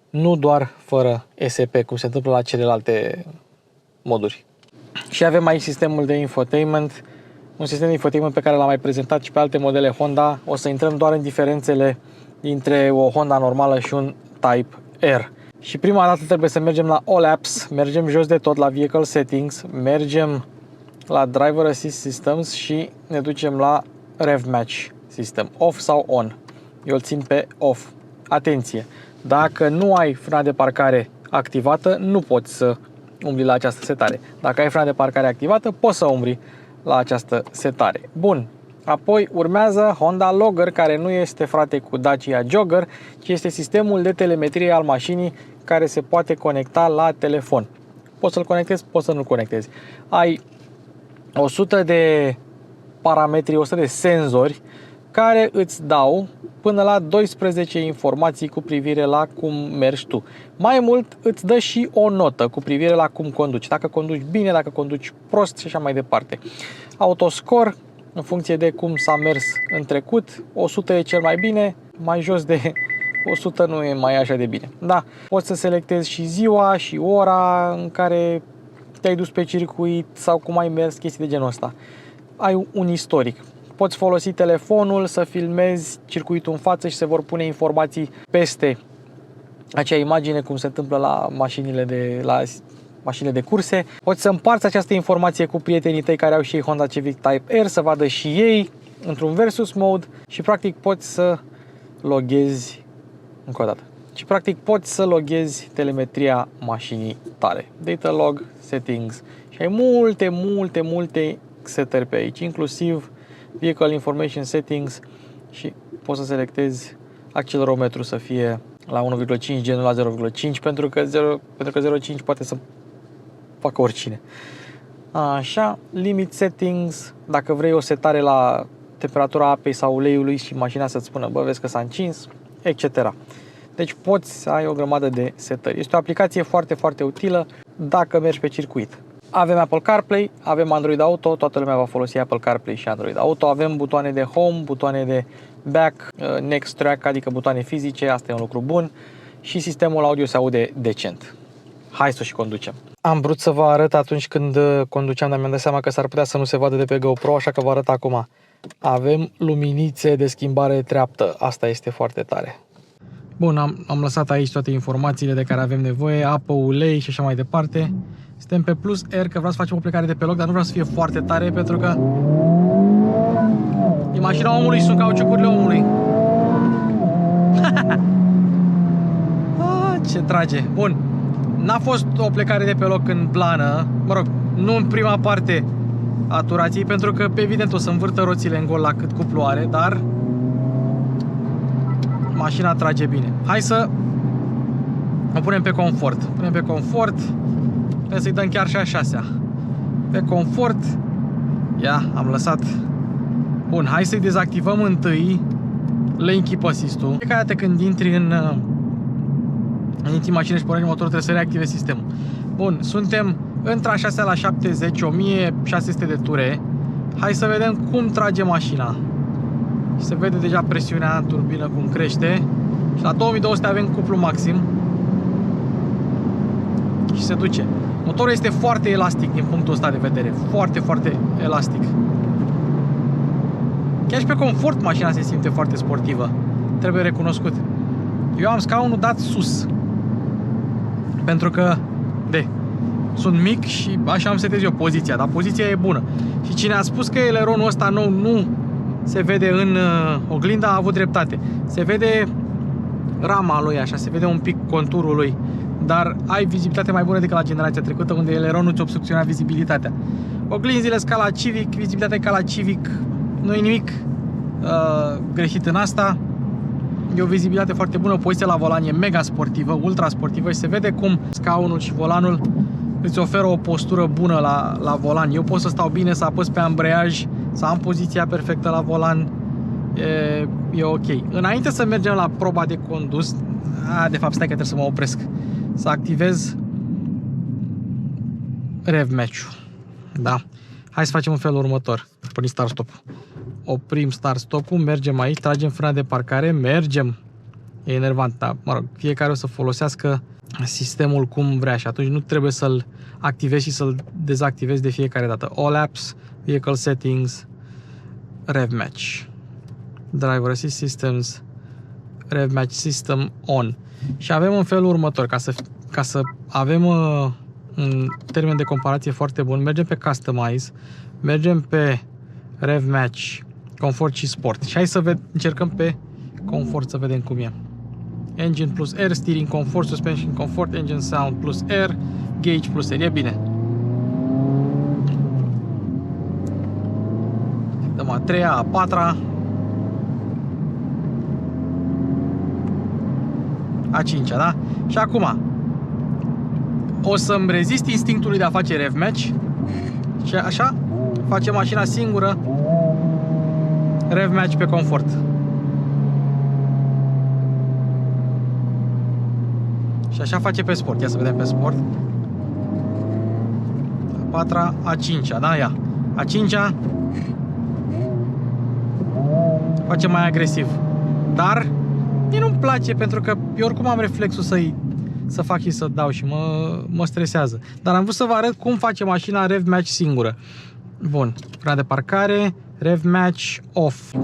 Speaker 1: Nu doar fără SP, cum se întâmplă la celelalte moduri. Și avem aici sistemul de infotainment, un sistem de infotainment pe care l-am mai prezentat și pe alte modele Honda. O să intrăm doar în diferențele dintre o Honda normală și un Type R. Și prima dată trebuie să mergem la All Apps, mergem jos de tot la Vehicle Settings, mergem la Driver Assist Systems și ne ducem la Rev Match System, off sau on. Eu îl țin pe off. Atenție! Dacă nu ai frâna de parcare activată, nu poți să umbli la această setare. Dacă ai frâna de parcare activată, poți să umbli la această setare. Bun. Apoi urmează Honda Logger, care nu este frate cu Dacia Jogger, ci este sistemul de telemetrie al mașinii care se poate conecta la telefon. Poți să-l conectezi, poți să nu-l conectezi. Ai 100 de parametri, 100 de senzori care îți dau până la 12 informații cu privire la cum mergi tu. Mai mult, îți dă și o notă cu privire la cum conduci. Dacă conduci bine, dacă conduci prost și așa mai departe. Autoscore, în funcție de cum s-a mers în trecut, 100 e cel mai bine, mai jos de 100 nu e mai așa de bine. Da, poți să selectezi și ziua și ora în care te-ai dus pe circuit sau cum ai mers, chestii de genul ăsta. Ai un istoric poți folosi telefonul să filmezi circuitul în față și se vor pune informații peste acea imagine, cum se întâmplă la mașinile de curse. Poți să împarți această informație cu prietenii tăi care au și ei Honda Civic Type R, să vadă și ei într-un versus mode și practic poți să loghezi încă o dată. Și practic poți să loghezi telemetria mașinii tale. Data log, settings și ai multe setări pe aici, inclusiv vehicle information settings și poți să selectezi accelerometru să fie la 1,5 genul la 0,5 pentru că 0,5 poate să facă oricine. Așa, limit settings, dacă vrei o setare la temperatura apei sau uleiului și mașina să-ți spună, bă, vezi că s-a încins, etc. Deci poți să ai o grămadă de setări. Este o aplicație foarte utilă dacă mergi pe circuit. Avem Apple CarPlay, avem Android Auto, toată lumea va folosi Apple CarPlay și Android Auto. Avem butoane de Home, butoane de Back, Next Track, adică butoane fizice, asta e un lucru bun. Și sistemul audio se aude decent. Hai să și conducem. Am vrut să vă arăt atunci când conduceam, dar mi-am dat seama că s-ar putea să nu se vadă de pe GoPro, așa că vă arăt acum. Avem luminițe de schimbare treaptă, asta este foarte tare. Bun, am lăsat aici toate informațiile de care avem nevoie, apă, ulei și așa mai departe. Suntem pe Plus R, că vreau să facem o plecare de pe loc, dar nu vreau să fie foarte tare, pentru că e mașina omului și sunt cauciucurile omului. Ce trage! Bun, n-a fost o plecare de pe loc în plană, mă rog, nu în prima parte a turației, pentru că, evident, o să învârtă roțile în gol la cât cuplu are, dar mașina trage bine. Hai să o punem pe confort. Punem pe confort. Trebuie să-i dăm chiar și a 6-a. Pe confort. Ia, am lăsat. Bun, hai să-i dezactivăm întâi lane keep assist-ul. Fiecare dată când intri în mașină și pornești motorul, trebuie să reactivezi sistemul. Bun, suntem între a 6 la 70, 1600 de ture. Hai să vedem cum trage mașina. Și se vede deja presiunea în turbină cum crește. Și la 2200 avem cuplu maxim. Și se duce. Motorul este foarte elastic din punctul ăsta de vedere. Foarte elastic. Chiar și pe confort mașina se simte foarte sportivă. Trebuie recunoscut. Eu am scaunul dat sus. Pentru că sunt mic și așa am setez eu poziția. Dar poziția e bună. Și cine a spus că eleronul ăsta nou nu se vede în oglinda a avut dreptate. Se vede rama lui așa, se vede un pic conturul lui. Dar ai vizibilitate mai bună decât la generația trecută, unde eleronul ți obstrucționa vizibilitatea. Oglinzile ca la Civic, vizibilitatea ca la Civic, nu e nimic greșit în asta. E o vizibilitate foarte bună, poziția la volan e mega sportivă, ultra sportivă și se vede cum scaunul și volanul îți oferă o postură bună la volan. Eu pot să stau bine, să apăs pe ambreiaj, să am poziția perfectă la volan, e ok. Înainte să mergem la proba de condus, de fapt stai că trebuie să mă opresc, să activez rev match-ul. Da. Hai să facem în felul următor. Pornim start stop. Oprim start stop-ul, mergem aici, tragem frâna de parcare, mergem. E enervant, dar mă rog, fiecare o să folosească sistemul cum vrea și atunci nu trebuie să-l activezi și să-l dezactivezi de fiecare dată. All apps, vehicle settings, rev match. Driver assist systems, rev match system on. Și avem în felul următor, ca să avem un termen de comparație foarte bun, mergem pe Customize, mergem pe Rev Match, Comfort și Sport. Și hai să încercăm pe Comfort să vedem cum e. Engine plus Air, Steering Comfort, Suspension Comfort, Engine Sound plus Air, Gauge plus Air. E bine. Dăm a 3-a, a 4-a, a 5-a, da? Și acum o să-mi rezist instinctului de a face rev match și așa face mașina singură rev match pe confort. Și așa face pe sport. Ia să vedem pe sport. A 4-a, a 5-a, da? Ia. A 5-a face mai agresiv. Dar mie nu-mi place pentru că eu oricum am reflexul să fac și să dau și mă stresează. Dar am vrut să vă arăt cum face mașina rev match singură. Bun, frâna de parcare, Rev match off.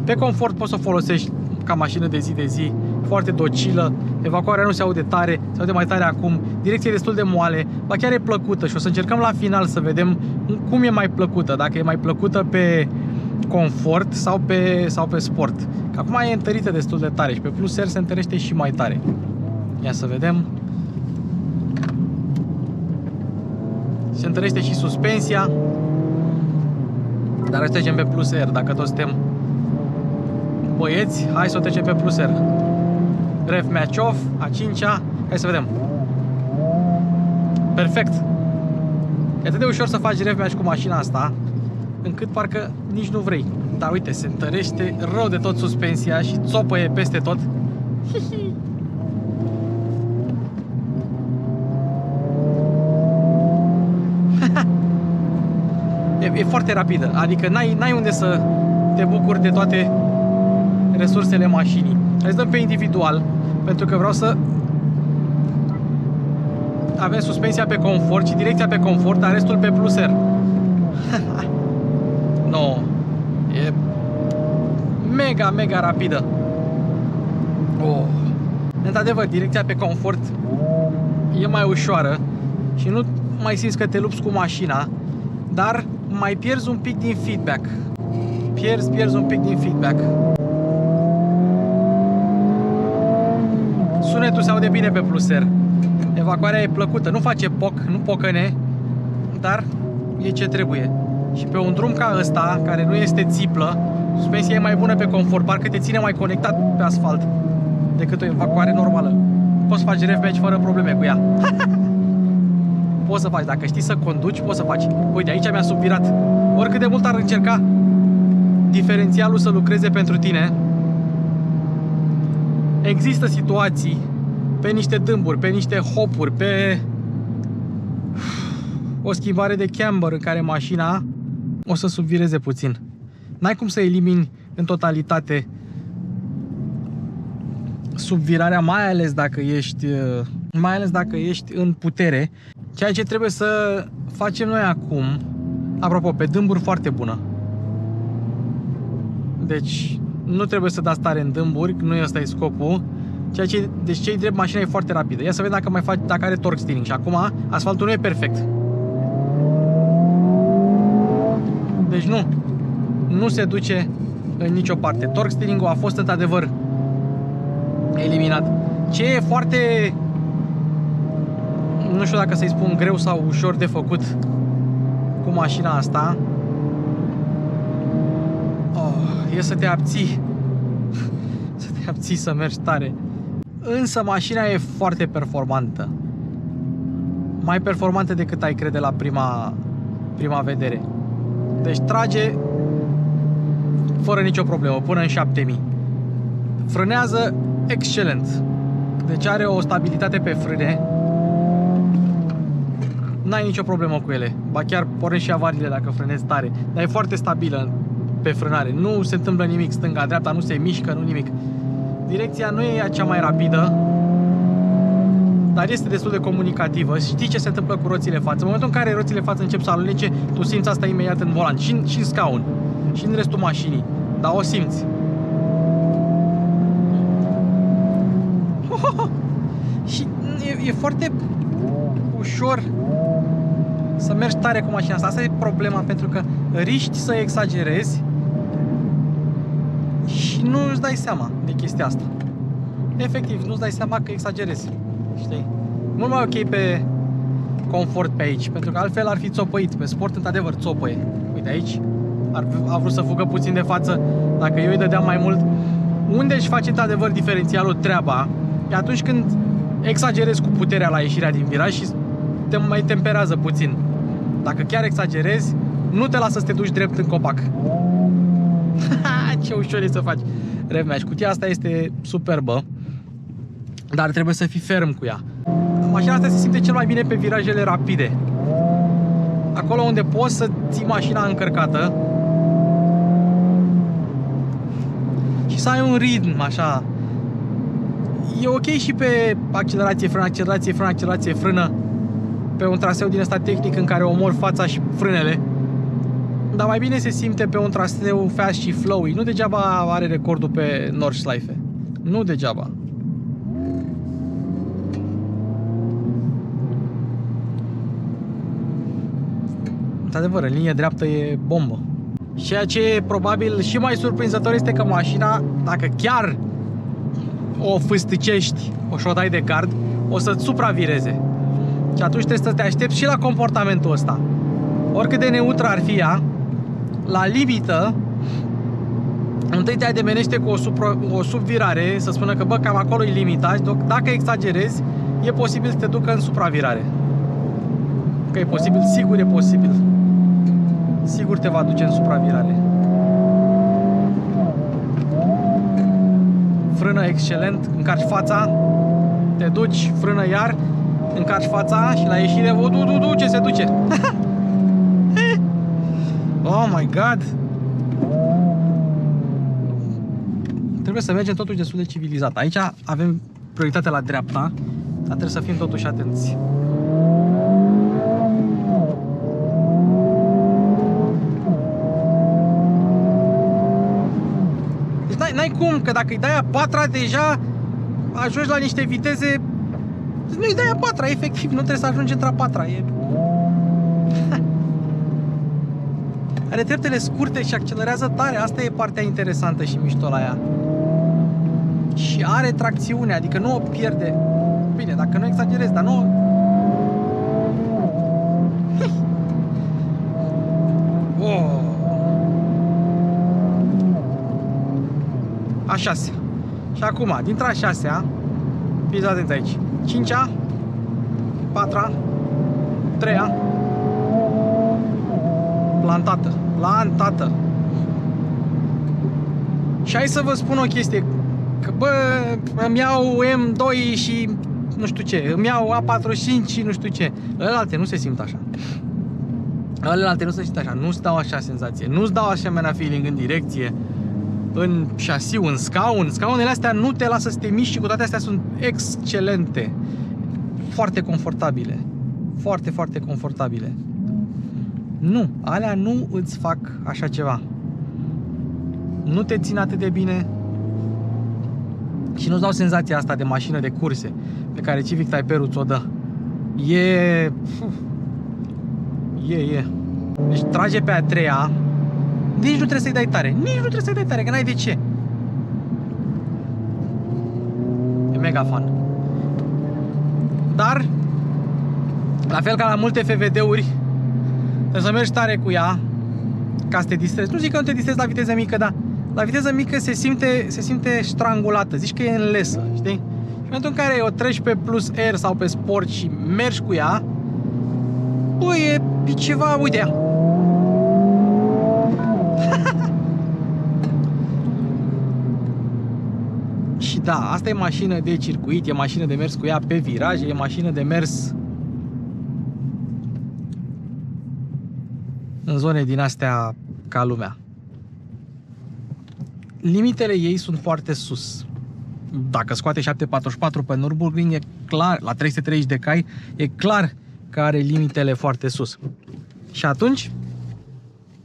Speaker 1: Pe confort poți să o folosești ca mașină de zi de zi, foarte docilă, evacuarea nu se aude tare, se aude mai tare acum, direcția e destul de moale, ba chiar e plăcută și o să încercăm la final să vedem cum e mai plăcută, dacă e mai plăcută pe confort sau pe sport. Că acum e întărită destul de tare și pe Plus R se întărește și mai tare. Ia să vedem. Se întărește și suspensia. Dar hai să trecem pe Plus R, dacă toți suntem băieți, hai să o trecem pe Plus R. Rev match off, a 5-a, hai să vedem. Perfect. E atât de ușor să faci rev match cu mașina asta, încât parcă nici nu vrei. Dar uite, se întărește rău de tot suspensia și țopăie peste tot. E foarte rapidă, adică n-ai unde să te bucuri de toate resursele mașinii. Hai să dăm pe individual, pentru că vreau să avem suspensia pe confort și direcția pe confort, dar restul pe Plus R. No, e mega rapidă. Oh. Într-adevăr, direcția pe confort e mai ușoară și nu mai simți că te lupți cu mașina, dar mai pierzi un pic din feedback. Pierzi un pic din feedback. Sunetul se aude bine pe Plus R. Evacuarea e plăcută, nu face poc, nu pocăne, dar e ce trebuie. Și pe un drum ca ăsta, care nu este țiplă, suspensia e mai bună pe confort, parcă te ține mai conectat pe asfalt decât o evacuare normală. Poți să faci rev match fără probleme cu ea. Poți să faci, dacă știi să conduci, poți să faci. Uite, aici mi-a subvirat. Oricât de mult ar încerca diferențialul să lucreze pentru tine, există situații pe niște dâmburi, pe niște hopuri, pe o schimbare de camber în care mașina o să subvireze puțin. N-ai cum să elimini în totalitate subvirarea, mai ales dacă ești în putere. Ceea ce trebuie să facem noi acum, apropo, pe dâmburi foarte bună. Deci nu trebuie să dați tare în dâmburi, nu ăsta e scopul. Deci ce-i drept, mașina e foarte rapidă. Ia să vedem dacă are torque steering. Și acum asfaltul nu e perfect. Deci nu se duce în nicio parte. Torque steering-ul a fost într-adevăr eliminat. Ce e foarte, nu știu dacă să-i spun greu sau ușor de făcut cu mașina asta, e să te abții. Să te abții să mergi tare. Însă mașina e foarte performantă. Mai performantă decât ai crede la prima vedere. Deci trage fără nicio problemă, până în 7000. Frânează excelent. Deci are o stabilitate pe frâne. N-ai nicio problemă cu ele. Ba chiar pornești și avariile dacă frânezi tare. Dar e foarte stabilă pe frânare. Nu se întâmplă nimic stânga-dreapta, nu se mișcă, nu nimic. Direcția nu e cea mai rapidă, dar este destul de comunicativă. Știi ce se întâmplă cu roțile față. În momentul în care roțile față încep să alunece, tu simți asta imediat în volan. Și în scaun. Și în restul mașinii. Dar o simți. Și e foarte ușor să mergi tare cu mașina asta. Asta e problema, pentru că riști să exagerezi și nu îți dai seama de chestia asta. Efectiv, nu îți dai seama că exagerezi. Știi? Mult mai ok pe confort pe aici, pentru că altfel ar fi țopăit. Pe sport, într-adevăr, țopăie. Uite aici, a vrut să fugă puțin de față. Dacă eu îi dădeam mai mult, unde își face într-adevăr diferențialul treaba, e atunci când exagerezi cu puterea la ieșirea din viraj și te mai temperează puțin. Dacă chiar exagerezi, nu te lasă să te duci drept în copac. Ce ușor e să faci rev match. Cutia asta este superbă, dar trebuie să fii ferm cu ea. Mașina asta se simte cel mai bine pe virajele rapide. Acolo unde poți să ții mașina încărcată și să ai un ritm așa. E ok și pe accelerație, frână, accelerație, frână, accelerație, frână, pe un traseu din ăsta tehnic în care omori fața și frânele. dar mai bine se simte pe un traseu fast și flowy. Nu degeaba are recordul pe Nordschleife. Nu degeaba. Într-adevăr, în linie dreaptă e bombă. Ceea ce e probabil și mai surprinzător este că mașina, dacă chiar o fâsticești, o dai de gard, o să-ți supravireze. Și atunci trebuie să te aștepți și la comportamentul ăsta. Oricât de neutră ar fi ea, la limită, întâi te ademenește cu o subvirare, să spună că bă, cam acolo e limita, și dacă exagerezi, e posibil să te ducă în supravirare. Că e posibil, sigur e posibil. Sigur te va duce în supravirare. Frână excelent, încarci fața, te duci, frână iar, încarci fața și la ieșire, ce se duce. Oh my god. Trebuie să mergem totuși destul de civilizat. Aici avem prioritate la dreapta, dar trebuie să fim totuși atenți. Deci n-ai cum, că dacă îi dai a patra, deja ajungi la niște viteze. Nu îi dai a patra, efectiv, nu trebuie să ajungi într-a patra. Are treptele scurte și accelerează tare. Asta e partea interesantă și mișto la ea. Și are tracțiune, adică nu o pierde. Bine, dacă nu exagerez, dar nu... Oh. A 6. Și acum, dintre a 6-a, fiți atenți aici, 5-a, 4-a, 3-a, plantată. Și hai să vă spun o chestie, că bă, îmi iau M2 și nu știu ce, îmi iau A45 și nu știu ce. Ălalte nu se simt așa. Nu-ți dau așa senzație, nu-ți dau asemenea feeling în direcție, în șasiu, în scaun. Scaunele astea nu te lasă să te miști și cu toate astea sunt excelente. Foarte confortabile. Foarte, foarte confortabile. Nu, alea nu îți fac așa ceva. Nu te țin atât de bine și nu-ți dau senzația asta de mașină de curse pe care Civic Type-R ți-o dă. E. Deci trage pe a treia. Nici nu trebuie să-i dai tare. Că n-ai de ce. E mega fun. Dar la fel ca la multe FVD-uri, trebuie să mergi tare cu ea ca să te distrezi. Nu zic că nu te distrezi la viteză mică, dar la viteză mică se simte strangulată. Zici că e înlesă, știi? Și în momentul în care o treci pe plus R sau pe sport și mergi cu ea, bă, e ceva, uite ea. Și da, asta e mașină de circuit, e mașină de mers cu ea pe viraje, e mașină de mers în zone din astea ca lumea. Limitele ei sunt foarte sus. Dacă scoate 744 pe Nürburgring, e clar, la 330 de cai, e clar că are limitele foarte sus. Și atunci,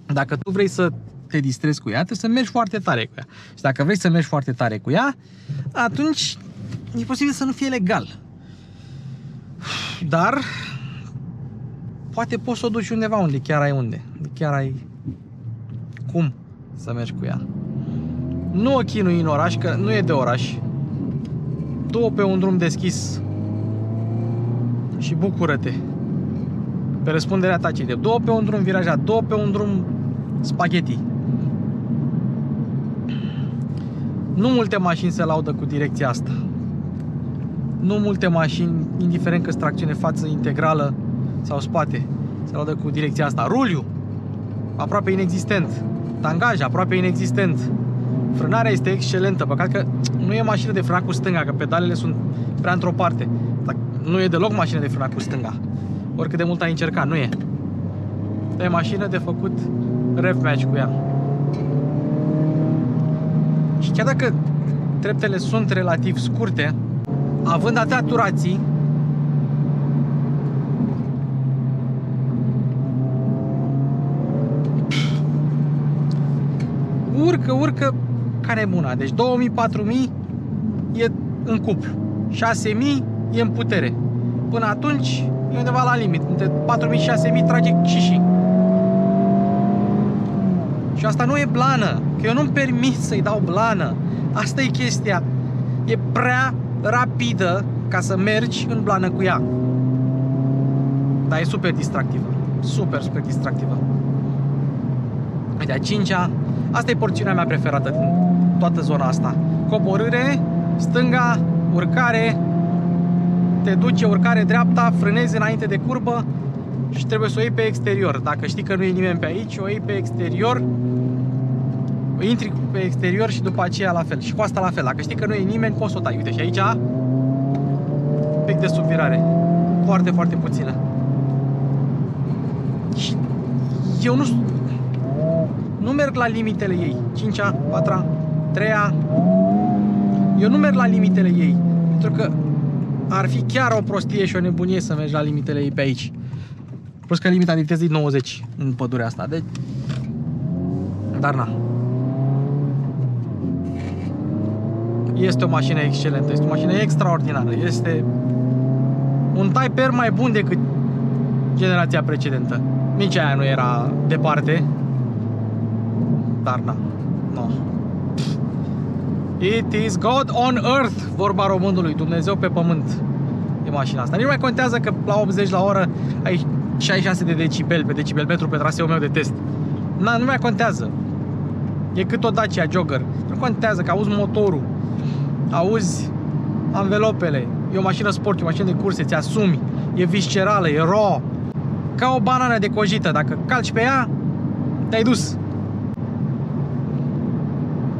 Speaker 1: dacă tu vrei să te distrezi cu ea, trebuie să mergi foarte tare cu ea. Și dacă vrei să mergi foarte tare cu ea, atunci e posibil să nu fie legal. Dar poate poți să o duci undeva unde chiar ai cum să mergi cu ea. Nu o chinui în oraș, că nu e de oraș. Du-o pe un drum deschis și bucură-te. Pe răspunderea ta, de du-o pe un drum virajat, du-o pe un drum spaghetti. Nu multe mașini se laudă cu direcția asta. Nu multe mașini, indiferent că-s tracțiune față integrală sau spate, se laudă cu direcția asta. Ruliu, aproape inexistent. Tangaj, aproape inexistent. Frânarea este excelentă, păcat că nu e mașină de frânat cu stânga, că pedalele sunt prea într-o parte. Dar nu e deloc mașină de frânat cu stânga. Oricât de mult ai încercat, nu e. E mașină de făcut rev match cu ea. Și chiar dacă treptele sunt relativ scurte, având atâtea turații, urcă ca nebuna. Deci 2000-4000 e în cuplu, 6000 e în putere. Până atunci e undeva la limit. Între 4000 și 6000 trage și. Și asta nu e blană, că eu nu-mi permit să-i dau blană. Asta e chestia. E prea rapidă ca să mergi în blană cu ea. Dar e super distractivă. Super distractivă. Uite, a 5-a. Asta e porțiunea mea preferată din toată zona asta. Coborâre, stânga, urcare, te duce, urcare dreapta, frânezi înainte de curbă și trebuie să o iei pe exterior. Dacă știi că nu e nimeni pe aici, o iei pe exterior, intri pe exterior și după aceea la fel. Și cu asta la fel. Dacă știi că nu e nimeni, poți să o dai. Uite, și aici pic de subvirare. Foarte puțină. Și eu nu merg la limitele ei. 5-a, 4-a, 3-a. Eu nu merg la limitele ei. Pentru că ar fi chiar o prostie și o nebunie să mergi la limitele ei pe aici. Plus că limita de viteză e 90 în pădurea asta. Deci... Dar na. Este o mașină excelentă. Este o mașină extraordinară. Este un Type R mai bun decât generația precedentă. Nici aia nu era departe. Dar na. No. It is God on Earth, vorba românului, Dumnezeu pe pământ. E mașina asta. Nici nu mai contează că la 80 la oră ai 66 de decibel pe decibelmetru pe traseul meu de test. Nu mai contează. E cât o Dacia Jogger. Nu contează că auzi motorul, auzi anvelopele. E o mașină sport, e o mașină de curse, ți asumi. E viscerală, e raw. Ca o banană de cojită. Dacă calci pe ea, te-ai dus.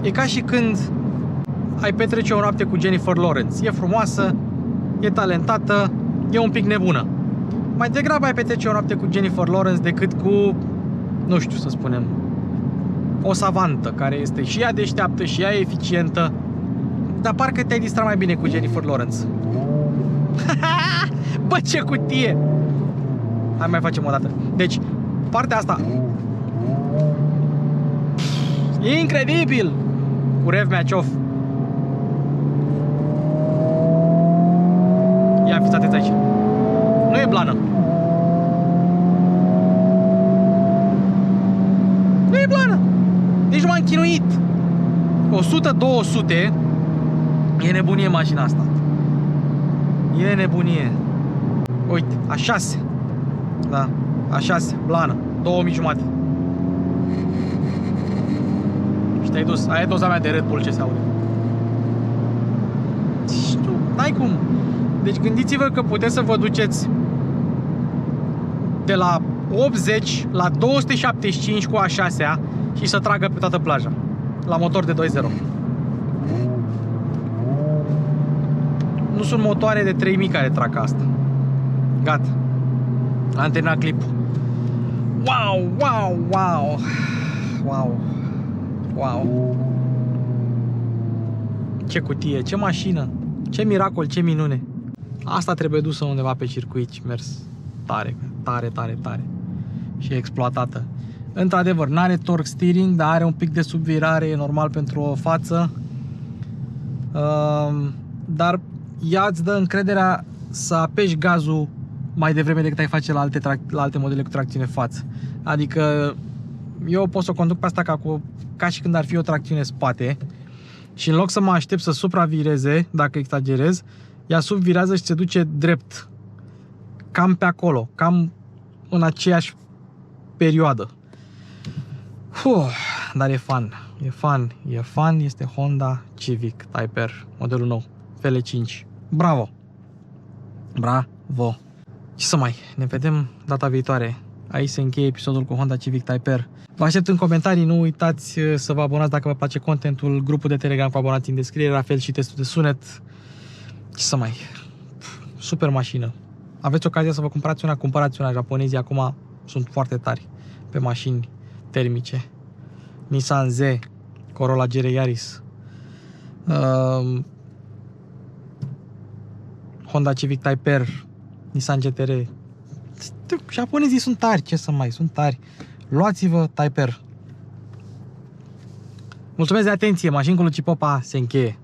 Speaker 1: E ca și când ai petrece o noapte cu Jennifer Lawrence. E frumoasă, e talentată, e un pic nebună. Mai degrabă ai petrece o noapte cu Jennifer Lawrence decât cu, nu știu să spunem, o savantă care este și ea deșteaptă și ea eficientă. Dar parcă te-ai distrat mai bine cu Jennifer Lawrence. Bă, ce cutie! Hai mai facem o dată. Deci, partea asta e incredibil! Cu Rev Match-Off. Ia, fiți atenți aici. Nu e blană. Nu e blană. Deci nu m-am chinuit. 100-200 e nebunie mașina asta. E nebunie. Uite, a 6. Da, a 6, blană, 2000 jumate. Și te-ai dus, aia e doza mea de Red Bull ce se aude. Și tu, n-ai cum. Deci gândiți-vă că puteți să vă duceți de la 80 la 275 cu a 6-a și să tragă pe toată plaja. La motor de 2.0. Nu sunt motoare de 3000 care trag asta. Gata. Am terminat clipul. Wow, wow, wow. Wow. Wow. Ce cutie, ce mașină. Ce miracol, ce minune. Asta trebuie dusă undeva pe circuit și mers tare, tare, tare, tare. Și exploatată. Într-adevăr, n-are torque steering, dar are un pic de subvirare, e normal pentru o față. Dar ea îți dă încrederea să apeși gazul mai devreme decât ai face la alte modele cu tracțiune față. Adică eu pot să o conduc pe asta ca și când ar fi o tracțiune spate și în loc să mă aștept să supravireze, dacă exagerez, ea subvirează și se duce drept. Cam pe acolo, cam în aceeași perioadă. Dar e fun, e fun, e fun, este Honda Civic Type R, modelul nou, FL5. Bravo! Bravo! Ce să mai, ne vedem data viitoare. Aici se încheie episodul cu Honda Civic Type R. Vă aștept în comentarii, nu uitați să vă abonați dacă vă place contentul, grupul de Telegram cu abonați în descriere, la fel și testul de sunet. Ce să mai, super mașină. Aveți ocazia să vă cumpărați una. Japonezii acum sunt foarte tari pe mașini termice. Nissan Z, Corolla GR Yaris, Honda Civic Type R, Nissan GTR. Japonezii sunt tari, ce să mai, sunt tari. Luați-vă Type R. Mulțumesc de atenție, Mașini cu Luci Popa se încheie.